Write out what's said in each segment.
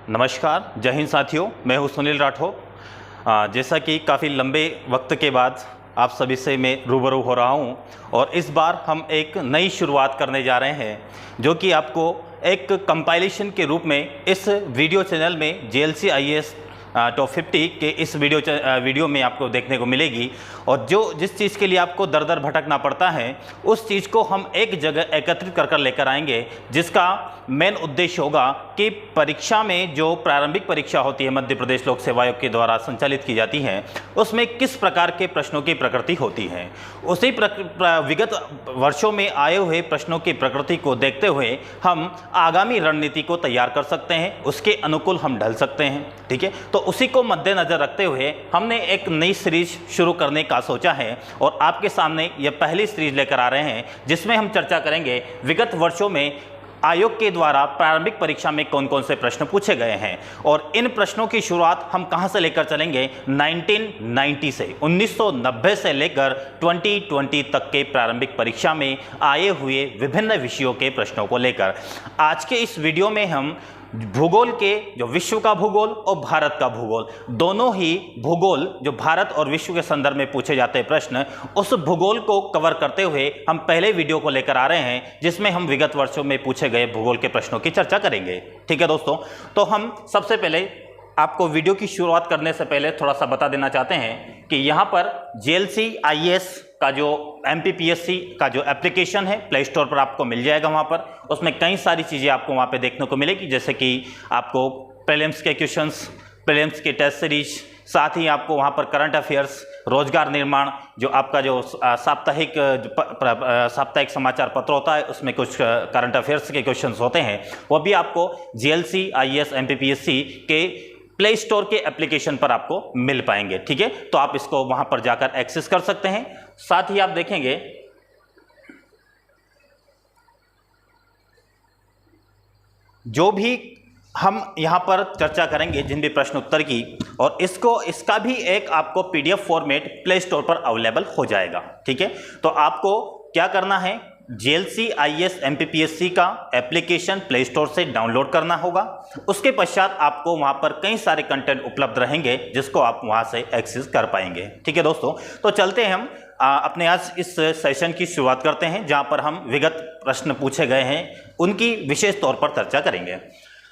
नमस्कार, जय हिंद साथियों। मैं हूं सुनील राठौर। जैसा कि काफ़ी लंबे वक्त के बाद आप सभी से मैं रूबरू हो रहा हूं और इस बार हम एक नई शुरुआत करने जा रहे हैं जो कि आपको एक कंपाइलेशन के रूप में इस वीडियो चैनल में JLC IAS टॉप 50 के इस वीडियो में आपको देखने को मिलेगी। और जिस चीज़ के लिए आपको दर दर भटकना पड़ता है उस चीज़ को हम एक जगह एकत्रित कर लेकर आएंगे, जिसका मेन उद्देश्य होगा कि परीक्षा में जो प्रारंभिक परीक्षा होती है मध्य प्रदेश लोक सेवा आयोग के द्वारा संचालित की जाती है उसमें किस प्रकार के प्रश्नों की प्रकृति होती है, उसी विगत वर्षों में आए हुए प्रश्नों की प्रकृति को देखते हुए हम आगामी रणनीति को तैयार कर सकते हैं, उसके अनुकूल हम ढल सकते हैं। ठीक है, तो उसी को मद्देनजर रखते हुए हमने एक नई सीरीज शुरू करने का सोचा है और आपके सामने यह पहली सीरीज लेकर आ रहे हैं जिसमें हम चर्चा करेंगे विगत वर्षों में आयोग के द्वारा प्रारंभिक परीक्षा में कौन कौन से प्रश्न पूछे गए हैं और इन प्रश्नों की शुरुआत हम कहां से लेकर चलेंगे 1990 से 1990 से लेकर 2020 तक के प्रारंभिक परीक्षा में आए हुए विभिन्न विषयों के प्रश्नों को लेकर। आज के इस वीडियो में हम भूगोल के जो विश्व का भूगोल और भारत का भूगोल, दोनों ही भूगोल जो भारत और विश्व के संदर्भ में पूछे जाते हैं प्रश्न, उस भूगोल को कवर करते हुए हम पहले वीडियो को लेकर आ रहे हैं जिसमें हम विगत वर्षों में पूछे गए भूगोल के प्रश्नों की चर्चा करेंगे। ठीक है दोस्तों, तो हम सबसे पहले आपको वीडियो की शुरुआत करने से पहले थोड़ा सा बता देना चाहते हैं कि यहाँ पर JLC IAS का जो MPPSC का जो एप्लीकेशन है प्ले स्टोर पर आपको मिल जाएगा। वहाँ पर उसमें कई सारी चीज़ें आपको वहाँ पे देखने को मिलेगी, जैसे कि आपको प्रीलिम्स के क्वेश्चंस, प्रीलिम्स के टेस्ट सीरीज, साथ ही आपको वहाँ पर करंट अफेयर्स, रोजगार निर्माण, जो आपका जो साप्ताहिक समाचार पत्र होता है उसमें कुछ करंट अफेयर्स के क्वेश्चंस होते हैं, वो भी आपको JLC IAS MPPSC के प्ले स्टोर के एप्लीकेशन पर आपको मिल पाएंगे। ठीक है, तो आप इसको वहां पर जाकर एक्सेस कर सकते हैं। साथ ही आप देखेंगे जो भी हम यहां पर चर्चा करेंगे जिन भी प्रश्न उत्तर की, और इसका भी एक आपको PDF फॉर्मेट प्ले स्टोर पर अवेलेबल हो जाएगा। ठीक है, तो आपको क्या करना है, JLC IAS MPPSC का एप्लीकेशन प्ले स्टोर से डाउनलोड करना होगा। उसके पश्चात आपको वहां पर कई सारे कंटेंट उपलब्ध रहेंगे जिसको आप वहां से एक्सेस कर पाएंगे। ठीक है दोस्तों, तो चलते हैं हम अपने आज इस सेशन की शुरुआत करते हैं जहां पर हम विगत प्रश्न पूछे गए हैं उनकी विशेष तौर पर चर्चा करेंगे।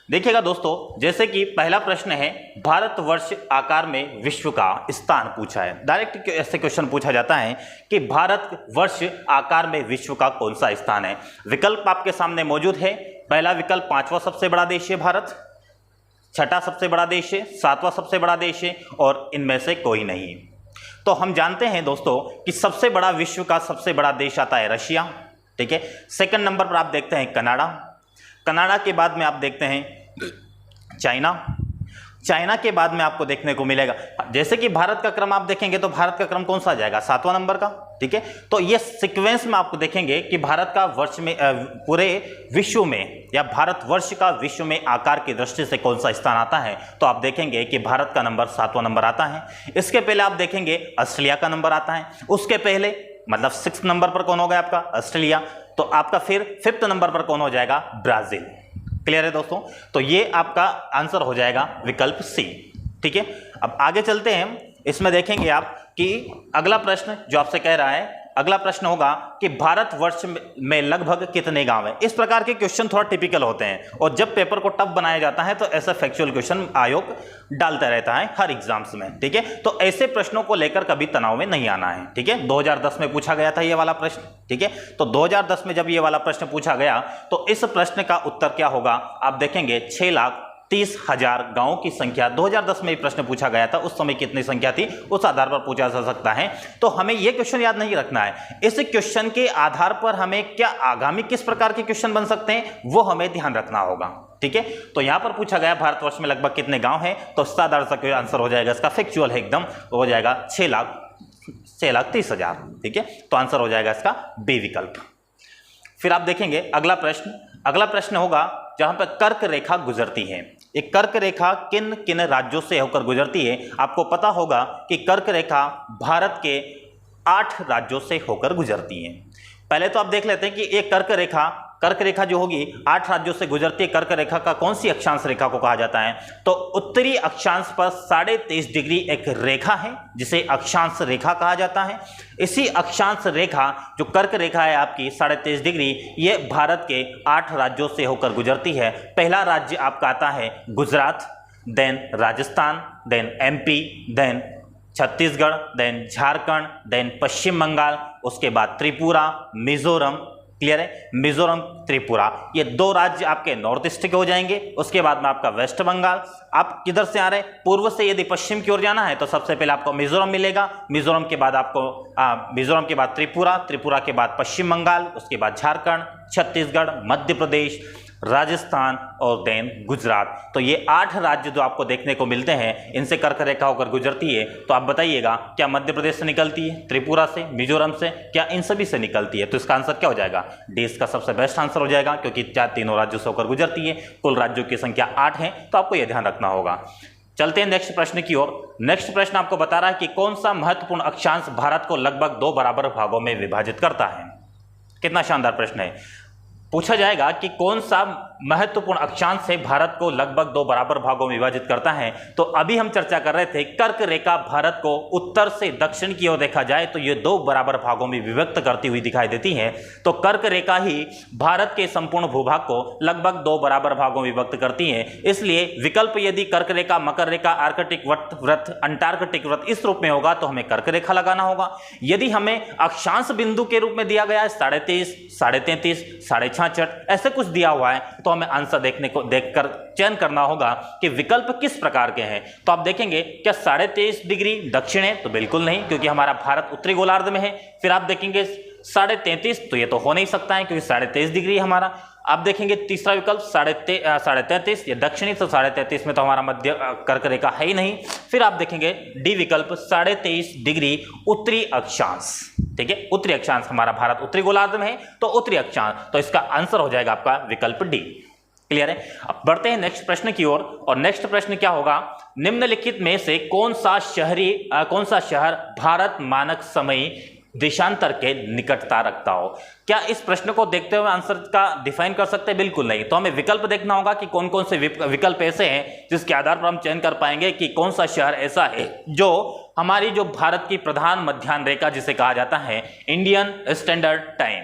देखिएगा दोस्तों, जैसे कि पहला प्रश्न है, भारतवर्ष आकार में विश्व का स्थान पूछा है। डायरेक्ट ऐसे क्वेश्चन पूछा जाता है कि भारतवर्ष आकार में विश्व का कौन सा स्थान है। विकल्प आपके सामने मौजूद है। पहला विकल्प 5वां सबसे बड़ा देश है भारत, 6ठा सबसे बड़ा देश है, 7वां सबसे बड़ा देश है और इनमें से कोई नहीं। तो हम जानते हैं दोस्तों कि सबसे बड़ा विश्व का सबसे बड़ा देश आता है रशिया। ठीक है, सेकंड नंबर पर आप देखते हैं कनाडा। कनाडा के बाद में आप देखते हैं चाइना के बाद में आपको देखने को मिलेगा, जैसे कि भारत का क्रम आप देखेंगे तो भारत का क्रम कौन सा आ जाएगा, 7वां नंबर का। ठीक है, तो ये सीक्वेंस में आपको देखेंगे कि भारत का वर्ष में पूरे विश्व में या भारतवर्ष का विश्व में आकार की दृष्टि से कौन सा स्थान आता है, तो आप देखेंगे कि भारत का नंबर 7वां नंबर आता है। इसके पहले आप देखेंगे ऑस्ट्रेलिया का नंबर आता है, उसके पहले मतलब 6 नंबर पर कौन हो गया आपका ऑस्ट्रेलिया, तो आपका फिर 5th नंबर पर कौन हो जाएगा, ब्राजील। क्लियर है दोस्तों, तो ये आपका आंसर हो जाएगा विकल्प सी। ठीक है, अब आगे चलते हैं। इसमें देखेंगे आप कि अगला प्रश्न जो आपसे कह रहा है, अगला प्रश्न होगा कि भारतवर्ष में लगभग कितने गांव हैं। इस प्रकार के क्वेश्चन थोड़ा टिपिकल होते हैं और जब पेपर को टफ बनाया जाता है तो ऐसा फैक्चुअल क्वेश्चन आयोग डालता रहता है हर एग्जाम्स में। ठीक है, तो ऐसे प्रश्नों को लेकर कभी तनाव में नहीं आना है। ठीक है, 2010 में पूछा गया था ये वाला प्रश्न। ठीक है, तो 2010 में जब ये वाला प्रश्न पूछा गया तो इस प्रश्न का उत्तर क्या होगा, आप देखेंगे 6,30,000 गांवों की संख्या 2010 में प्रश्न पूछा गया था। उस समय कितनी संख्या थी उस आधार पर पूछा जा सकता है। तो हमें यह क्वेश्चन याद नहीं रखना है, इस क्वेश्चन के आधार पर हमें क्या आगामी किस प्रकार के क्वेश्चन बन सकते हैं वो हमें ध्यान रखना होगा। ठीक है, तो यहां पर पूछा गया भारतवर्ष में लगभग कितने गांव हैं, तो इसका आधार से आंसर हो जाएगा, इसका फैक्चुअल है एकदम, हो जाएगा 6,30,000। ठीक है, तो आंसर हो जाएगा इसका बी विकल्प। फिर आप देखेंगे अगला प्रश्न होगा जहां पर कर्क रेखा गुजरती है। एक कर्क रेखा किन किन राज्यों से होकर गुजरती है। आपको पता होगा कि कर्क रेखा भारत के 8 राज्यों से होकर गुजरती है। पहले तो आप देख लेते हैं कि एक कर्क रेखा कर्क रेखा जो होगी 8 राज्यों से गुजरती है। कर्क रेखा का कौन सी अक्षांश रेखा को कहा जाता है? तो उत्तरी अक्षांश पर 23.5 डिग्री एक रेखा है जिसे अक्षांश रेखा कहा जाता है। इसी अक्षांश रेखा जो कर्क रेखा है आपकी 23.5 डिग्री, ये भारत के 8 राज्यों से होकर गुजरती है। पहला राज्य आपका आता है Gujarat, then Rajasthan, then MP, then Chhattisgarh, then Jharkhand, then Paschim Bengal, उसके बाद त्रिपुरा, मिजोरम। क्लियर है? मिजोरम, त्रिपुरा, ये 2 राज्य आपके नॉर्थ ईस्ट के हो जाएंगे। उसके बाद में आपका वेस्ट बंगाल। आप किधर से आ रहे हैं? पूर्व से यदि पश्चिम की ओर जाना है तो सबसे पहले आपको मिजोरम मिलेगा। मिजोरम के बाद आपको मिजोरम के बाद त्रिपुरा, त्रिपुरा के बाद पश्चिम बंगाल, उसके बाद झारखंड, छत्तीसगढ़, मध्य प्रदेश, राजस्थान और देन गुजरात। तो ये 8 राज्य जो आपको देखने को मिलते हैं, इनसे कर्क रेखा होकर गुजरती है। तो आप बताइएगा, क्या मध्य प्रदेश से निकलती है, त्रिपुरा से, मिजोरम से, क्या इन सभी से निकलती है? तो इसका आंसर क्या हो जाएगा? डी इसका सबसे बेस्ट आंसर हो जाएगा, क्योंकि तीनों राज्यों से होकर गुजरती है। कुल राज्यों की संख्या 8 है, तो आपको यह ध्यान रखना होगा। चलते हैं नेक्स्ट प्रश्न की ओर। नेक्स्ट प्रश्न आपको बता रहा है कि कौन सा महत्वपूर्ण अक्षांश भारत को लगभग 2 बराबर भागों में विभाजित करता है। कितना शानदार प्रश्न है। पूछा जाएगा कि कौन सा महत्वपूर्ण अक्षांश है भारत को लगभग 2 बराबर भागों में विभाजित करता है। तो अभी हम चर्चा कर रहे थे कर्क रेखा भारत को उत्तर से दक्षिण की ओर देखा जाए तो ये 2 बराबर भागों में विभक्त करती हुई दिखाई देती है। तो कर्क रेखा ही भारत के संपूर्ण भूभाग को लगभग 2 बराबर भागों में विभक्त करती है। इसलिए विकल्प यदि कर्क रेखा, मकर रेखा, आर्कटिक वृत्त, अंटार्कटिक वृत्त इस रूप में होगा तो हमें कर्क रेखा लगाना होगा। यदि हमें अक्षांश बिंदु के रूप में दिया गया है 23.5, 33.5, 66 ऐसे कुछ दिया हुआ है, तो हमें आंसर देखकर चयन करना होगा कि विकल्प किस प्रकार के हैं। तो आप देखेंगे, क्या 23.5 डिग्री दक्षिण है? तो बिल्कुल नहीं, क्योंकि हमारा भारत उत्तरी गोलार्ध में है। फिर आप देखेंगे 33.5, तो ये तो हो नहीं सकता है, क्योंकि 23.5 डिग्री है हमारा। आप देखेंगे तीसरा विकल्प 33.5, ये दक्षिणी, तो 33.5 में तो हमारा मध्य कर्क रेखा है ही नहीं। फिर आप देखेंगे डी विकल्प 23.5 डिग्री उत्तरी अक्षांश। ठीक है, उत्तरी अक्षांश, हमारा भारत उत्तरी गोलार्ध में है तो उत्तरी अक्षांश, तो इसका आंसर हो जाएगा आपका विकल्प डी। क्लियर है? अब बढ़ते हैं नेक्स्ट प्रश्न की ओर। और नेक्स्ट प्रश्न क्या होगा? निम्नलिखित में से कौन सा शहर भारत मानक समय देशांतर के निकटता रखता हो? क्या इस प्रश्न को देखते हुए आंसर का डिफाइन कर सकते हैं? बिल्कुल नहीं। तो हमें विकल्प देखना होगा कि कौन कौन से विकल्प ऐसे हैं जिसके आधार पर हम चयन कर पाएंगे कि कौन सा शहर ऐसा है जो हमारी जो भारत की प्रधान मध्याह्न रेखा जिसे कहा जाता है इंडियन स्टैंडर्ड टाइम,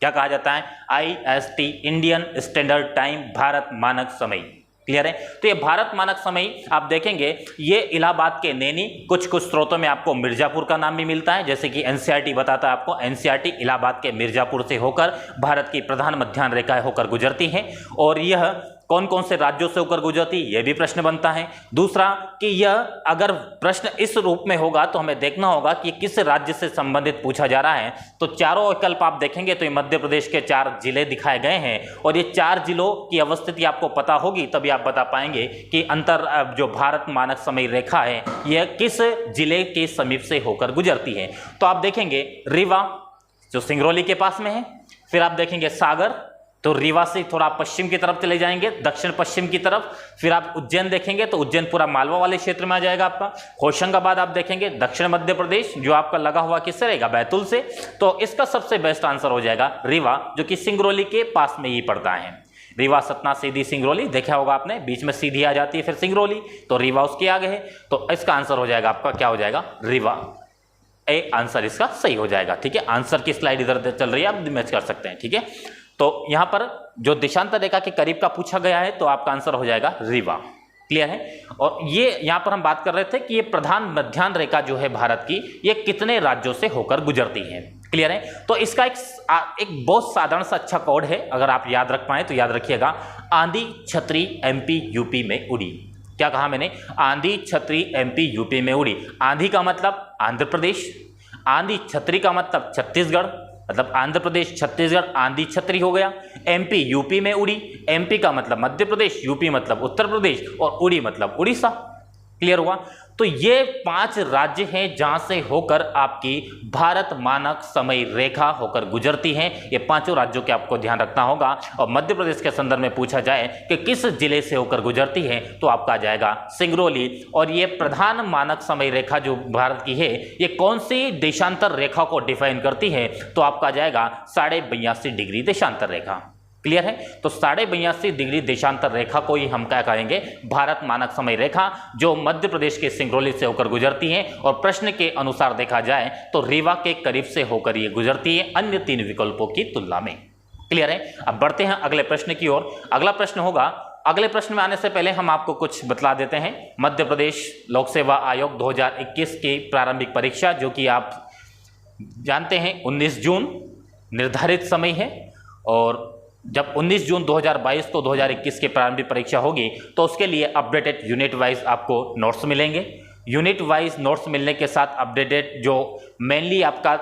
क्या कहा जाता है? IST, Indian standard time, Bharat मानक समय। क्लियर है? तो ये भारत मानक समय आप देखेंगे, ये इलाहाबाद के नैनी, कुछ स्रोतों में आपको मिर्जापुर का नाम भी मिलता है, जैसे कि NCERT बताता है आपको। NCERT इलाहाबाद के मिर्जापुर से होकर भारत की प्रधान मध्याह्न रेखा होकर गुजरती है। और यह कौन कौन से राज्यों से होकर गुजरती, यह भी प्रश्न बनता है। दूसरा कि यह अगर प्रश्न इस रूप में होगा तो हमें देखना होगा कि किस राज्य से संबंधित पूछा जा रहा है। तो चारों विकल्प आप देखेंगे तो ये मध्य प्रदेश के 4 जिले दिखाए गए हैं, और ये 4 जिलों की अवस्थिति आपको पता होगी तभी आप बता पाएंगे कि जो भारत मानक समय रेखा है यह किस जिले के समीप से होकर गुजरती है। तो आप देखेंगे रीवा जो सिंगरौली के पास में है, फिर आप देखेंगे सागर, तो रीवा से थोड़ा पश्चिम की तरफ चले जाएंगे, दक्षिण पश्चिम की तरफ। फिर आप उज्जैन देखेंगे तो उज्जैन पूरा मालवा वाले क्षेत्र में आ जाएगा आपका। होशंगाबाद आप देखेंगे दक्षिण मध्य प्रदेश, जो आपका लगा हुआ किससे रहेगा? बैतूल से। तो इसका सबसे बेस्ट आंसर हो जाएगा रीवा, जो कि सिंगरौली के पास में ही पड़ता है। रीवा, सतना, सीधी, सिंगरौली देखा होगा आपने, बीच में सीधी आ जाती है फिर सिंगरौली, तो रीवा उसके आगे है। तो इसका आंसर हो जाएगा आपका, क्या हो जाएगा? रीवा। ए आंसर इसका सही हो जाएगा। ठीक है, आंसर की स्लाइड इधर चल रही है, आप मैच कर सकते हैं। ठीक है, तो यहां पर जो देशांतर रेखा के करीब का पूछा गया है तो आपका आंसर हो जाएगा रीवा। क्लियर है? और ये यहां पर हम बात कर रहे थे कि ये प्रधान मध्याह्न रेखा जो है भारत की, ये कितने राज्यों से होकर गुजरती है। क्लियर है? तो इसका एक बहुत साधारण सा अच्छा कोड है, अगर आप याद रख पाए तो याद रखिएगा। आंधी छतरी MP UP में उड़ी। क्या कहा मैंने? आंधी छतरी MP UP में उड़ी। आंधी का मतलब आंध्र प्रदेश, आंधी छतरी का मतलब छत्तीसगढ़, मतलब आंध्र प्रदेश छत्तीसगढ़ आंधी छतरी हो गया। MP UP में उड़ी, MP का मतलब मध्य प्रदेश, UP मतलब उत्तर प्रदेश, और उड़ी मतलब उड़ीसा। क्लियर हुआ? तो ये 5 राज्य हैं जहां से होकर आपकी भारत मानक समय रेखा होकर गुजरती है। ये 5 राज्यों के आपको ध्यान रखना होगा। और मध्य प्रदेश के संदर्भ में पूछा जाए कि किस जिले से होकर गुजरती है तो आपका आ जाएगा सिंगरौली। और ये प्रधान मानक समय रेखा जो भारत की है, ये कौन सी देशांतर रेखा को डिफाइन करती है तो आपका आ जाएगा 82.5 डिग्री देशांतर रेखा। क्लियर है। तो 82.5 डिग्री देशांतर रेखा को ही हम क्या कहेंगे, भारत मानक समय रेखा, जो मध्य प्रदेश के सिंगरौली से होकर गुजरती है और प्रश्न के अनुसार देखा जाए तो रीवा के करीब से होकर ये गुजरती है अन्य 3 विकल्पों की तुलना में। क्लियर है। अब बढ़ते हैं अगले प्रश्न की ओर। अगला प्रश्न होगा, अगले प्रश्न में आने से पहले हम आपको कुछ बतला देते हैं। मध्य प्रदेश लोक सेवा आयोग 2021 की प्रारंभिक परीक्षा, जो कि आप जानते हैं 19 जून निर्धारित समय है, और जब 19 जून 2022 को 2021 की प्रारंभिक परीक्षा होगी तो उसके लिए अपडेटेड यूनिट वाइज आपको नोट्स मिलेंगे। यूनिट वाइज नोट्स मिलने के साथ अपडेटेड जो मेनली आपका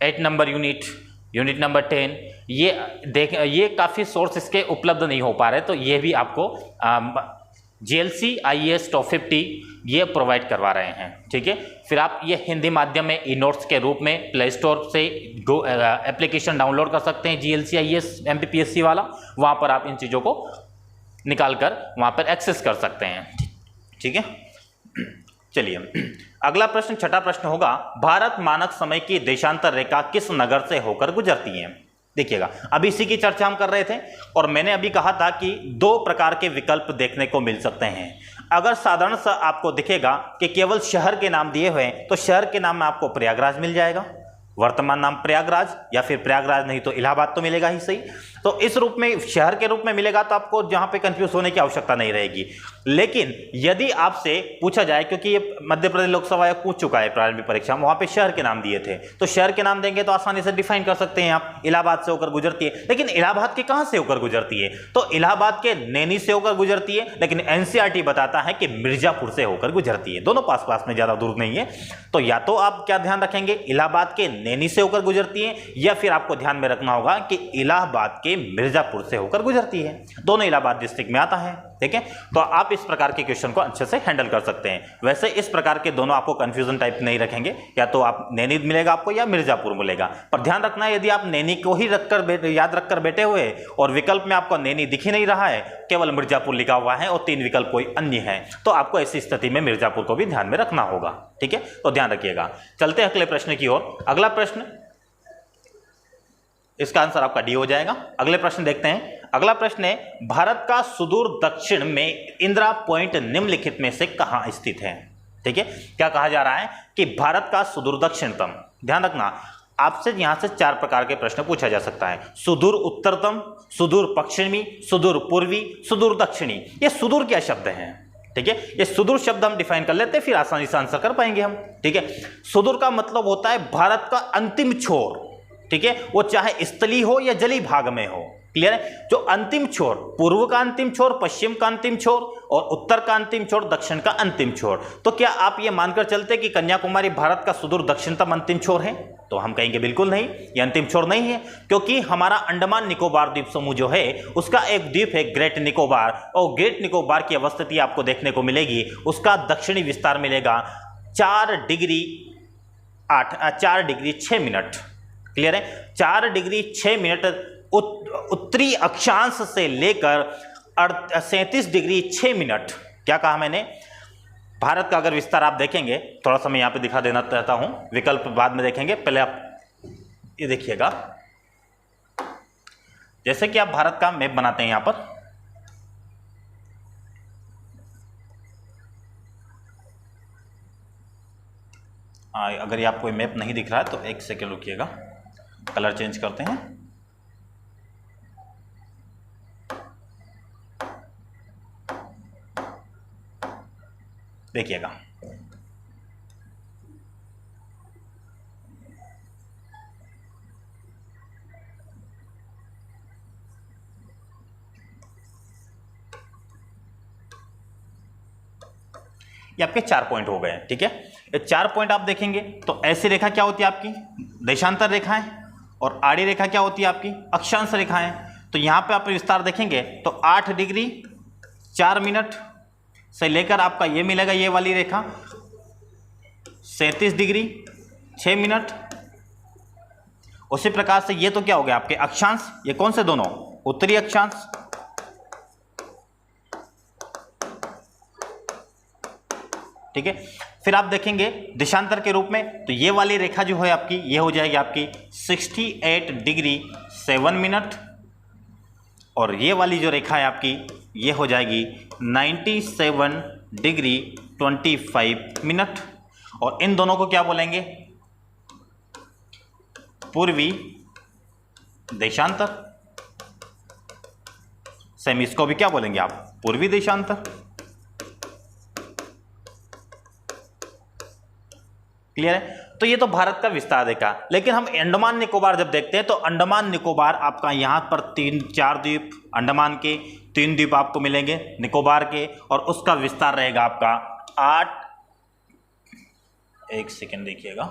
8 नंबर यूनिट नंबर 10, ये काफ़ी सोर्स इसके उपलब्ध नहीं हो पा रहे, तो ये भी आपको GLC IAS टॉप 50 ये प्रोवाइड करवा रहे हैं। ठीक है। फिर आप ये हिंदी माध्यम में ई नोट्स के रूप में प्ले स्टोर से एप्लीकेशन डाउनलोड कर सकते हैं GLC IAS MPPSC वाला, वहाँ पर आप इन चीज़ों को निकाल कर वहाँ पर एक्सेस कर सकते हैं। ठीक है। चलिए अगला प्रश्न, छठा प्रश्न होगा, भारत मानक समय की देशांतर रेखा किस नगर से होकर गुजरती है। देखिएगा, अभी इसी की चर्चा हम कर रहे थे और मैंने अभी कहा था कि 2 प्रकार के विकल्प देखने को मिल सकते हैं। अगर साधारण सा आपको दिखेगा कि केवल शहर के नाम दिए हुए हैं तो शहर के नाम में आपको प्रयागराज मिल जाएगा, वर्तमान नाम प्रयागराज, या फिर प्रयागराज नहीं तो इलाहाबाद तो मिलेगा ही सही। तो इस रूप में शहर के रूप में मिलेगा तो आपको जहां पे कंफ्यूज होने की आवश्यकता नहीं रहेगी। लेकिन यदि आपसे पूछा जाए, क्योंकि ये मध्य प्रदेश लोकसभा आयोग पूछ चुका है प्रारंभिक परीक्षा में, वहां पे शहर के नाम दिए थे, तो शहर के नाम देंगे तो आसानी से डिफाइन कर सकते हैं आप, इलाहाबाद से होकर गुजरती है। लेकिन इलाहाबाद के कहां से होकर गुजरती है, तो इलाहाबाद के नैनी से होकर गुजरती है, लेकिन NCERT बताता है कि मिर्जापुर से होकर गुजरती है। दोनों पास पास में, ज्यादा दूर नहीं है। तो या तो आप क्या ध्यान रखेंगे, इलाहाबाद के नैनी से होकर गुजरती है, या फिर आपको ध्यान में रखना होगा कि इलाहाबाद के मिर्जापुर से होकर गुजरती है। दोनों इलाहाबाद डिस्ट्रिक्ट में आता है। ठीक है। तो आप इस प्रकार के क्वेश्चन को अच्छे से हैंडल कर सकते हैं। वैसे इस प्रकार के दोनों आपको कंफ्यूजन टाइप नहीं रखेंगे, या तो आप नैनी मिलेगा आपको या मिर्जापुर मिलेगा। पर ध्यान रखना है, यदि आप नैनी को ही याद रखकर बैठे हुए और विकल्प में आपको नैनी दिख ही नहीं रहा है, केवल मिर्जापुर लिखा हुआ है और 3 विकल्प कोई अन्य है, तो आपको ऐसी स्थिति में मिर्जापुर को भी ध्यान में रखना होगा। ठीक है। तो ध्यान रखिएगा। चलते हैं अगले प्रश्न की ओर। अगला प्रश्न, इसका आंसर आपका डी हो जाएगा। अगले प्रश्न देखते हैं। अगला प्रश्न है, भारत का सुदूर दक्षिण में इंदिरा पॉइंट निम्नलिखित में से कहां स्थित है। ठीक है। क्या कहा जा रहा है कि भारत का सुदूर दक्षिणतम, ध्यान रखना आपसे यहां से 4 प्रकार के प्रश्न पूछा जा सकता है। सुदूर उत्तरतम, सुदूर पश्चिमी, सुदूर पूर्वी, सुदूर दक्षिणी। ये सुदूर क्या शब्द हैं। ठीक है। ये सुदूर शब्द हम डिफाइन कर लेते हैं, फिर आसानी से आंसर कर पाएंगे हम। ठीक है। सुदूर का मतलब होता है भारत का अंतिम छोर। ठीक है। वो चाहे स्थलीय हो या जलीय भाग में हो। क्लियर है। जो अंतिम छोर, पूर्व का अंतिम छोर, पश्चिम का अंतिम छोर और उत्तर का अंतिम छोर, दक्षिण का अंतिम छोर। तो क्या आप ये मानकर चलते कि कन्याकुमारी भारत का सुदूर दक्षिणतम अंतिम छोर है? तो हम कहेंगे बिल्कुल नहीं, ये अंतिम छोर नहीं है, क्योंकि हमारा अंडमान निकोबार द्वीप समूह जो है उसका एक द्वीप है ग्रेट निकोबार, और ग्रेट निकोबार की अवस्थिति आपको देखने को मिलेगी। उसका दक्षिणी विस्तार मिलेगा 4 डिग्री 6 मिनट। क्लियर है। 4 डिग्री 6 मिनट उत्तरी अक्षांश से लेकर 37 डिग्री 6 मिनट। क्या कहा मैंने? भारत का अगर विस्तार आप देखेंगे, थोड़ा सा मैं यहां पे दिखा देना चाहता हूं, विकल्प बाद में देखेंगे, पहले आप ये देखिएगा। जैसे कि आप भारत का मैप बनाते हैं यहां पर, अगर ये आपको मैप नहीं दिख रहा है तो 1 सेकेंड रुकिएगा, कलर चेंज करते हैं। देखिएगा, ये आपके 4 पॉइंट हो गए। ठीक है। ये 4 पॉइंट आप देखेंगे तो ऐसी रेखा क्या होती है आपकी, देशांतर रेखाएं, और आड़ी रेखा क्या होती है आपकी, अक्षांश रेखाएं। तो यहां पे आप विस्तार देखेंगे तो 8 डिग्री 4 मिनट से लेकर आपका ये मिलेगा, ये वाली रेखा 37 डिग्री 6 मिनट। उसी प्रकार से ये तो क्या हो गया आपके अक्षांश, ये कौन से दोनों, उत्तरी अक्षांश, ठीक है। फिर आप देखेंगे देशांतर के रूप में तो ये वाली रेखा जो है आपकी, ये हो जाएगी आपकी 68 डिग्री 7 मिनट। और ये वाली जो रेखा है आपकी ये हो जाएगी 97 डिग्री 25 मिनट। और इन दोनों को क्या बोलेंगे? पूर्वी देशांतर। सेम इसको भी क्या बोलेंगे आप? पूर्वी देशांतर। क्लियर है? तो ये तो भारत का विस्तार देखा, लेकिन हम अंडमान निकोबार जब देखते हैं तो अंडमान निकोबार आपका यहां पर 3-4 द्वीप अंडमान के, 3 द्वीप आपको मिलेंगे निकोबार के, और उसका विस्तार रहेगा आपका 8, एक सेकेंड देखिएगा,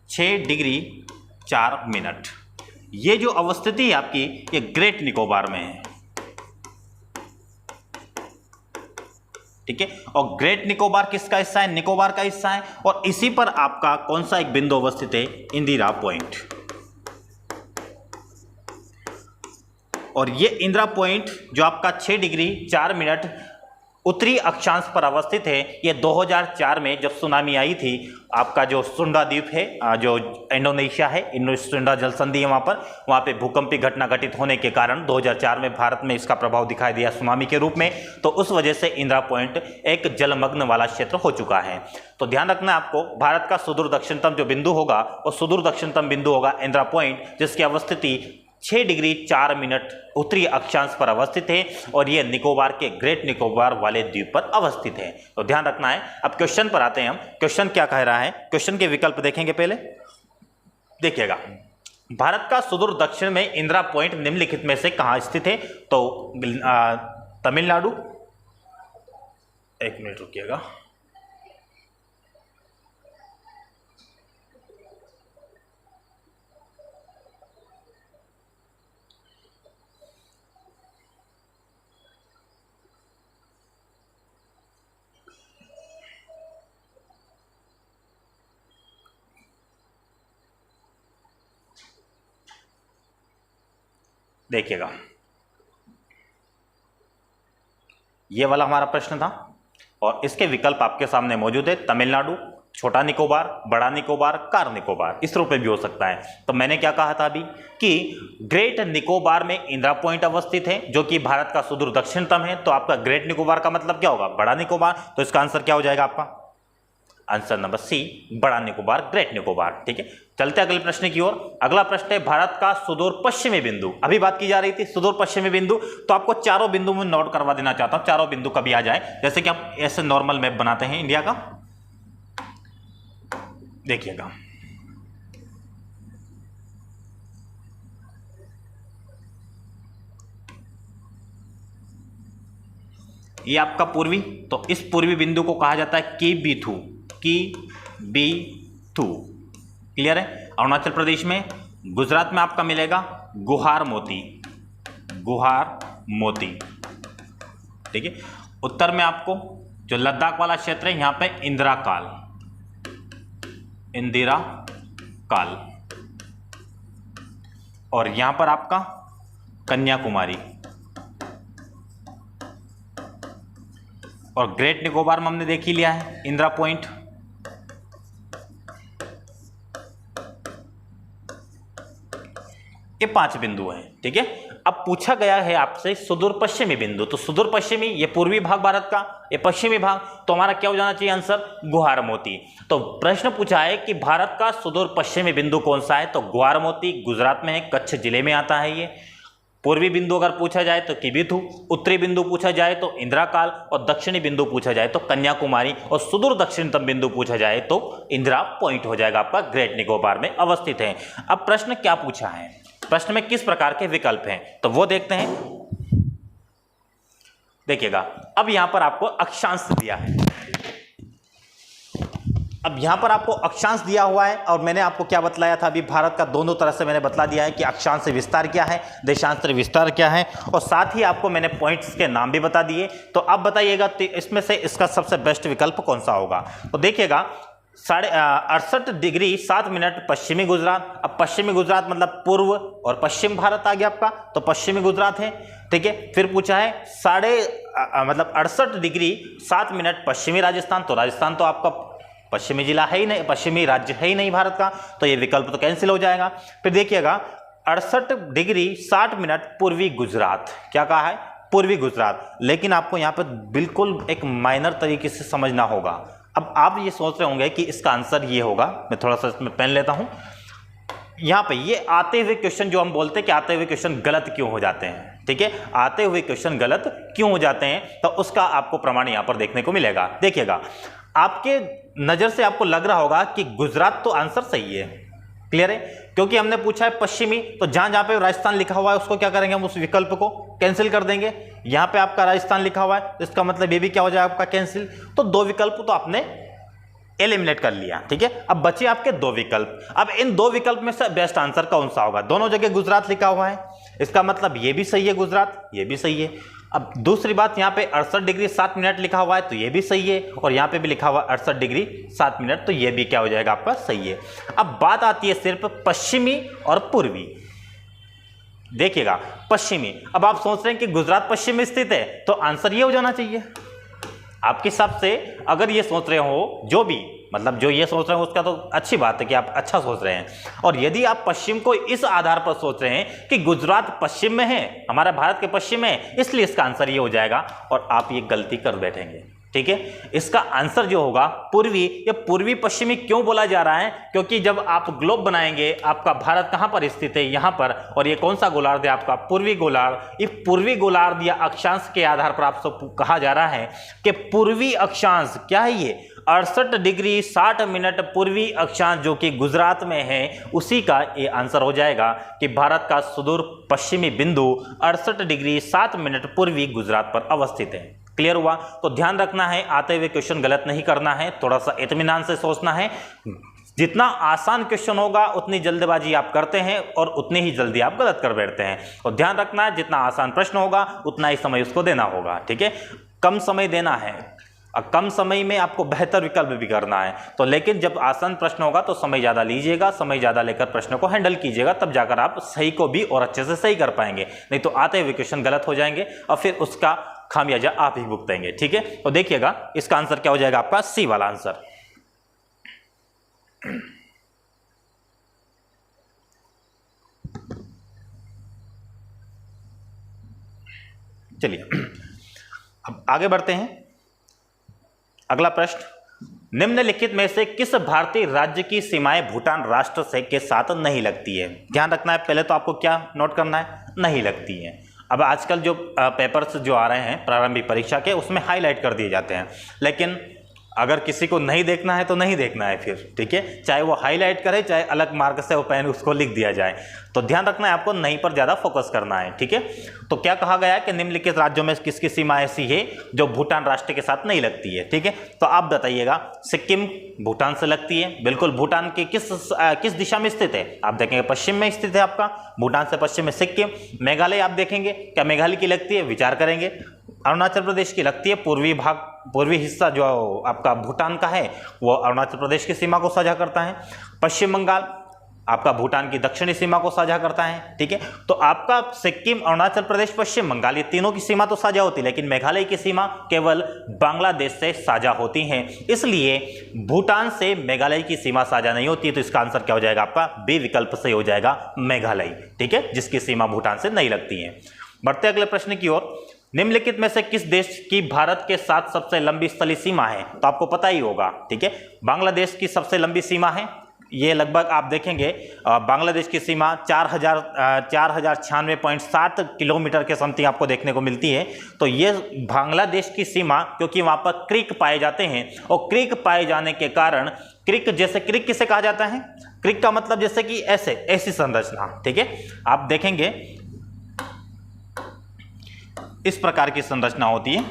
6 डिग्री 4 मिनट। ये जो अवस्थिति है आपकी ये ग्रेट निकोबार में है, ठीक है। और ग्रेट निकोबार किसका हिस्सा है? निकोबार का हिस्सा है। और इसी पर आपका कौन सा एक बिंदु अवस्थित है? इंदिरा पॉइंट। और ये इंदिरा पॉइंट जो आपका 6 डिग्री 4 मिनट उत्तरी अक्षांश पर अवस्थित है, ये 2004 में जब सुनामी आई थी, आपका जो सुंडा द्वीप है, जो इंडोनेशिया है, इंडो सुंडा जल संधि है, वहाँ पे भूकंपीय घटना घटित होने के कारण 2004 में भारत में इसका प्रभाव दिखाई दिया सुनामी के रूप में। तो उस वजह से इंदिरा पॉइंट एक जलमग्न वाला क्षेत्र हो चुका है। तो ध्यान रखना आपको, भारत का सुदूर दक्षिणतम जो बिंदु होगा वो सुदूर दक्षिणतम बिंदु होगा इंदिरा पॉइंट, जिसकी अवस्थिति 6 डिग्री 4 मिनट उत्तरी अक्षांश पर अवस्थित है, और यह निकोबार के ग्रेट निकोबार वाले द्वीप पर अवस्थित है। तो ध्यान रखना है। अब क्वेश्चन पर आते हैं हम। क्वेश्चन क्या कह रहा है? क्वेश्चन के विकल्प देखेंगे पहले, देखिएगा। भारत का सुदूर दक्षिण में इंदिरा पॉइंट निम्नलिखित में से कहां स्थित है? तो तमिलनाडु, एक मिनट रुकिएगा, देखिएगा। ये वाला हमारा प्रश्न था और इसके विकल्प आपके सामने मौजूद है। तमिलनाडु, छोटा निकोबार, बड़ा निकोबार, कार निकोबार, इस रूप में भी हो सकता है। तो मैंने क्या कहा था अभी कि ग्रेट निकोबार में इंदिरा पॉइंट अवस्थित है, जो कि भारत का सुदूर दक्षिणतम है। तो आपका ग्रेट निकोबार का मतलब क्या होगा? बड़ा निकोबार। तो इसका आंसर क्या हो जाएगा आपका? आंसर नंबर सी, बड़ा निकोबार, ग्रेट निकोबार, ठीक है। चलते अगले प्रश्न की ओर। अगला प्रश्न है भारत का सुदूर पश्चिमी बिंदु। अभी बात की जा रही थी सुदूर पश्चिमी बिंदु, तो आपको चारों बिंदु में नोट करवा देना चाहता हूं। चारों बिंदु कभी आ जाए, जैसे कि आप ऐसे नॉर्मल मैप बनाते हैं इंडिया का, देखिएगा। ये आपका पूर्वी, तो इस पूर्वी बिंदु को कहा जाता है की बीथू, की बीथू। क्लियर है? अरुणाचल प्रदेश में, गुजरात में आपका मिलेगा गुहार मोती, गुहार मोती, ठीक है। उत्तर में आपको जो लद्दाख वाला क्षेत्र है, यहां पे इंदिरा काल, इंदिरा काल, और यहां पर आपका कन्याकुमारी। और ग्रेट निकोबार में हमने देख ही लिया है इंदिरा पॉइंट। ये 5 बिंदु हैं, ठीक है। अब पूछा गया है आपसे सुदूर पश्चिमी बिंदु, तो सुदूर पश्चिमी ये पूर्वी भाग भारत का, ये पश्चिमी भाग, तो हमारा क्या हो जाना चाहिए आंसर? गुहार मोती। तो प्रश्न पूछा है कि भारत का सुदूर पश्चिमी बिंदु कौन सा है? तो गुहार मोती गुजरात में है, कच्छ जिले में आता है ये। पूर्वी बिंदु अगर पूछा जाए तो किबिथु, उत्तरी बिंदु पूछा जाए तो इंदिरा काल, और दक्षिणी बिंदु पूछा जाए तो कन्याकुमारी, और सुदूर दक्षिणतम बिंदु पूछा जाए तो इंदिरा पॉइंट हो जाएगा आपका, ग्रेट निकोबार में अवस्थित है। अब प्रश्न क्या पूछा है, प्रश्न में किस प्रकार के विकल्प हैं, तो वो देखते हैं। देखिएगा, अब यहां पर आपको अक्षांश दिया है। अब यहां पर आपको अक्षांश दिया हुआ है, और मैंने आपको क्या बतलाया था अभी, भारत का दोनों तरह से मैंने बतला दिया है कि अक्षांश विस्तार क्या है, देशांतर विस्तार क्या है, और साथ ही आपको मैंने पॉइंट्स के नाम भी बता दिए। तो अब बताइएगा इसमें से इसका सबसे बेस्ट विकल्प कौन सा होगा। तो देखिएगा, 68 डिग्री 7 मिनट पश्चिमी गुजरात। अब पश्चिमी गुजरात मतलब पूर्व और पश्चिम भारत आ गया आपका, तो पश्चिमी गुजरात है, ठीक है। फिर पूछा है 68 डिग्री 7 मिनट पश्चिमी राजस्थान, तो राजस्थान तो आपका पश्चिमी जिला है ही नहीं, पश्चिमी राज्य है ही नहीं भारत का, तो ये विकल्प तो कैंसिल हो जाएगा। फिर देखिएगा 68 डिग्री 60 मिनट पूर्वी गुजरात, क्या कहा है? पूर्वी गुजरात। लेकिन आपको यहाँ पर बिल्कुल एक माइनर तरीके से समझना होगा। अब आप ये सोच रहे होंगे कि इसका आंसर ये होगा, मैं थोड़ा सा इसमें पेन लेता हूँ। यहाँ पे ये आते हुए क्वेश्चन जो हम बोलते हैं कि आते हुए क्वेश्चन गलत क्यों हो जाते हैं, ठीक है, आते हुए क्वेश्चन गलत क्यों हो जाते हैं, तो उसका आपको प्रमाण यहाँ पर देखने को मिलेगा। देखिएगा, आपके नज़र से आपको लग रहा होगा कि गुजरात तो आंसर सही है, क्लियर है, क्योंकि हमने पूछा है पश्चिमी, तो जहाँ जहाँ पे राजस्थान लिखा हुआ है उसको क्या करेंगे हम, उस विकल्प को कैंसिल कर देंगे। यहाँ पे आपका राजस्थान लिखा हुआ है तो इसका मतलब ये भी क्या हो जाएगा आपका कैंसिल। तो दो विकल्प तो आपने एलिमिनेट कर लिया, ठीक है। अब बचे आपके दो विकल्प। अब इन दो विकल्प में से बेस्ट आंसर कौन सा होगा? दोनों जगह गुजरात लिखा हुआ है, इसका मतलब ये भी सही है गुजरात, ये भी सही है। अब दूसरी बात, यहाँ पे 68 डिग्री 7 मिनट लिखा हुआ है तो ये भी सही है, और यहाँ पे भी लिखा हुआ 68 डिग्री 7 मिनट, तो ये भी क्या हो जाएगा आपका सही है। अब बात आती है सिर्फ पश्चिमी और पूर्वी। देखिएगा पश्चिमी, अब आप सोच रहे हैं कि गुजरात पश्चिम में स्थित है, तो आंसर ये हो जाना चाहिए आपके हिसाब से। अगर ये सोच रहे हो, जो भी मतलब जो ये सोच रहे हैं उसका तो अच्छी बात है कि आप अच्छा सोच रहे हैं, और यदि आप पश्चिम को इस आधार पर सोच रहे हैं कि गुजरात पश्चिम में है, हमारा भारत के पश्चिम में, इसलिए इसका आंसर ये हो जाएगा, और आप ये गलती कर बैठेंगे, ठीक है। इसका आंसर जो होगा पूर्वी, ये पूर्वी पश्चिमी क्यों बोला जा रहा है? क्योंकि जब आप ग्लोब बनाएंगे, आपका भारत कहां पर स्थित है, यहां पर, और ये कौन सा गोलार्ध है आपका? पूर्वी गोलार्ध। ये पूर्वी गोलार्ध या अक्षांश के आधार पर आपसे कहा जा रहा है कि पूर्वी अक्षांश क्या है, ये 68 डिग्री 60 मिनट पूर्वी अक्षांश जो कि गुजरात में है, उसी का ये आंसर हो जाएगा कि भारत का सुदूर पश्चिमी बिंदु 68 डिग्री 7 मिनट पूर्वी गुजरात पर अवस्थित है। क्लियर हुआ? तो ध्यान रखना है, आते हुए क्वेश्चन गलत नहीं करना है, थोड़ा सा इत्मीनान से सोचना है। जितना आसान क्वेश्चन होगा उतनी जल्दबाजी आप करते हैं और उतनी ही जल्दी आप गलत कर बैठते हैं। और ध्यान रखना है, जितना आसान प्रश्न होगा उतना ही समय उसको देना होगा, ठीक है। कम समय देना है, और कम समय में आपको बेहतर विकल्प भी करना है। तो लेकिन जब आसान प्रश्न होगा तो समय ज़्यादा लीजिएगा, समय ज़्यादा लेकर प्रश्न को हैंडल कीजिएगा, तब जाकर आप सही को भी और अच्छे से सही कर पाएंगे। नहीं तो आते हुए क्वेश्चन गलत हो जाएंगे और फिर उसका खामियाजा आप ही भुगतेंगे, ठीक है। तो देखिएगा इसका आंसर क्या हो जाएगा आपका? सी वाला आंसर। चलिए अब आगे बढ़ते हैं। अगला प्रश्न, निम्नलिखित में से किस भारतीय राज्य की सीमाएं भूटान राष्ट्र से के साथ नहीं लगती है? ध्यान रखना है, पहले तो आपको क्या नोट करना है? नहीं लगती है। अब आजकल जो पेपर्स जो आ रहे हैं प्रारंभिक परीक्षा के, उसमें हाईलाइट कर दिए जाते हैं, लेकिन अगर किसी को नहीं देखना है तो नहीं देखना है फिर, ठीक है, चाहे वो हाईलाइट करे चाहे अलग मार्क से वो पेन उसको लिख दिया जाए। तो ध्यान रखना है, आपको नहीं पर ज़्यादा फोकस करना है, ठीक है। तो क्या कहा गया है कि निम्नलिखित राज्यों में किसकी सीमा ऐसी है जो भूटान राष्ट्र के साथ नहीं लगती है, ठीक है। तो आप बताइएगा, सिक्किम भूटान से लगती है, बिल्कुल। भूटान की किस दिशा में स्थित है? आप देखेंगे पश्चिम में स्थित है आपका, भूटान से पश्चिम में सिक्किम। मेघालय आप देखेंगे, क्या मेघालय की लगती है? विचार करेंगे। अरुणाचल प्रदेश की लगती है, पूर्वी भाग, पूर्वी हिस्सा जो आपका भूटान का है वो अरुणाचल प्रदेश की सीमा को साझा करता है। पश्चिम बंगाल आपका भूटान की दक्षिणी सीमा को साझा करता है, ठीक है। तो आपका सिक्किम, अरुणाचल प्रदेश, पश्चिम बंगाल, ये तीनों की सीमा तो साझा होती है, लेकिन मेघालय की सीमा केवल बांग्लादेश से साझा होती है, इसलिए भूटान से मेघालय की सीमा साझा नहीं होती। तो इसका आंसर क्या हो जाएगा आपका? बी विकल्प से हो जाएगा मेघालय, ठीक है, जिसकी सीमा भूटान से नहीं लगती है। बढ़ते अगले प्रश्न की ओर। निम्नलिखित में से किस देश की भारत के साथ सबसे लंबी स्थलीय सीमा है? तो आपको पता ही होगा, ठीक है, बांग्लादेश की सबसे लंबी सीमा है। ये लगभग आप देखेंगे बांग्लादेश की सीमा 4096.7 किलोमीटर के समथिंग आपको देखने को मिलती है। तो ये बांग्लादेश की सीमा, क्योंकि वहाँ पर क्रीक पाए जाते हैं, और क्रीक पाए जाने के कारण, क्रीक जैसे, क्रीक किसे कहा जाता है? क्रीक का मतलब जैसे कि ऐसी संरचना, ठीक है। आप देखेंगे इस प्रकार की संरचना होती है,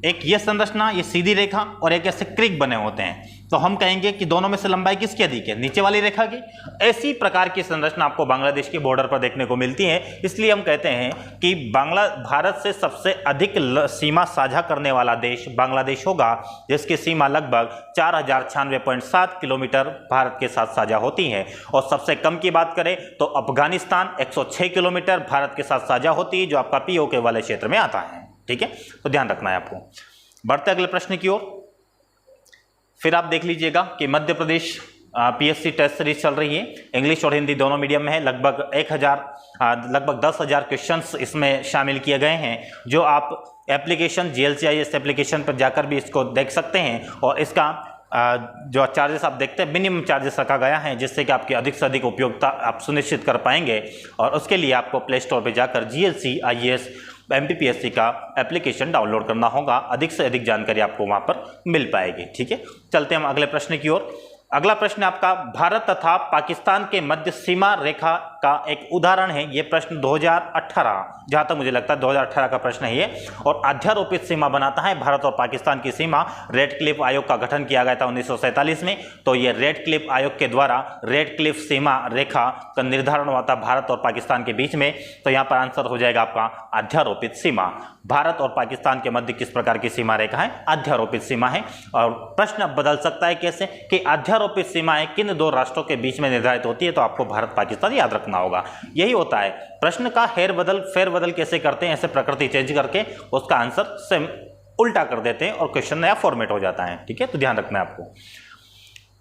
एक ये संरचना, ये सीधी रेखा, और एक ऐसे क्रीक बने होते हैं। तो हम कहेंगे कि दोनों में से लंबाई किसकी अधिक है? नीचे वाली रेखा की। ऐसी प्रकार की संरचना आपको बांग्लादेश के बॉर्डर पर देखने को मिलती है, इसलिए हम कहते हैं कि भारत से सबसे अधिक सीमा साझा करने वाला देश बांग्लादेश होगा, जिसकी सीमा लगभग 4096.7 किलोमीटर भारत के साथ साझा होती है। और सबसे कम की बात करें तो अफगानिस्तान 106 किलोमीटर भारत के साथ साझा होती है, जो आपका पीओके वाले क्षेत्र में आता है, ठीक है। तो ध्यान रखना है आपको। बढ़ते अगले प्रश्न की ओर। फिर आप देख लीजिएगा कि Madhya Pradesh PSC test series चल रही है, इंग्लिश और हिंदी दोनों मीडियम में है। लगभग 10,000 क्वेश्चंस इसमें शामिल किए गए हैं, जो आप एप्लीकेशन GLCIS एप्लीकेशन पर जाकर भी इसको देख सकते हैं। और इसका जो चार्जेस आप देखते हैं, मिनिमम चार्जेस रखा गया है, जिससे कि आपकी अधिक से अधिक उपयोगिता आप सुनिश्चित कर पाएंगे। और उसके लिए आपको प्ले स्टोर पर जाकर GLCIS MPPSC का एप्लीकेशन डाउनलोड करना होगा। अधिक से अधिक जानकारी आपको वहां पर मिल पाएगी। ठीक है, चलते हम अगले प्रश्न की ओर। अगला प्रश्न आपका, भारत तथा पाकिस्तान के मध्य सीमा रेखा का एक उदाहरण है। यह प्रश्न 2018, जहां तक मुझे लगता है 2018 का प्रश्न है ये, और अध्यारोपित सीमा बनाता है भारत और पाकिस्तान की सीमा। रेड क्लिफ आयोग का गठन किया गया था 1947 में। तो ये रेड क्लिफ आयोग के द्वारा रेड क्लिफ सीमा रेखा का निर्धारण हुआ था भारत और पाकिस्तान के बीच में। तो यहाँ पर आंसर हो जाएगा आपका अध्यारोपित सीमा। भारत और पाकिस्तान के मध्य किस प्रकार की सीमा रेखा है? अध्यारोपित सीमा है। और प्रश्न अब बदल सकता है कैसे कि अध्यारोपित सीमाएं किन दो राष्ट्रों के बीच में निर्धारित होती है? तो आपको भारत पाकिस्तान याद रखना होगा। यही होता है प्रश्न का फेरबदल कैसे करते हैं, ऐसे प्रकृति चेंज करके उसका आंसर सेम उल्टा कर देते हैं और क्वेश्चन नया फॉर्मेट हो जाता है। ठीक है, तो ध्यान रखना है आपको।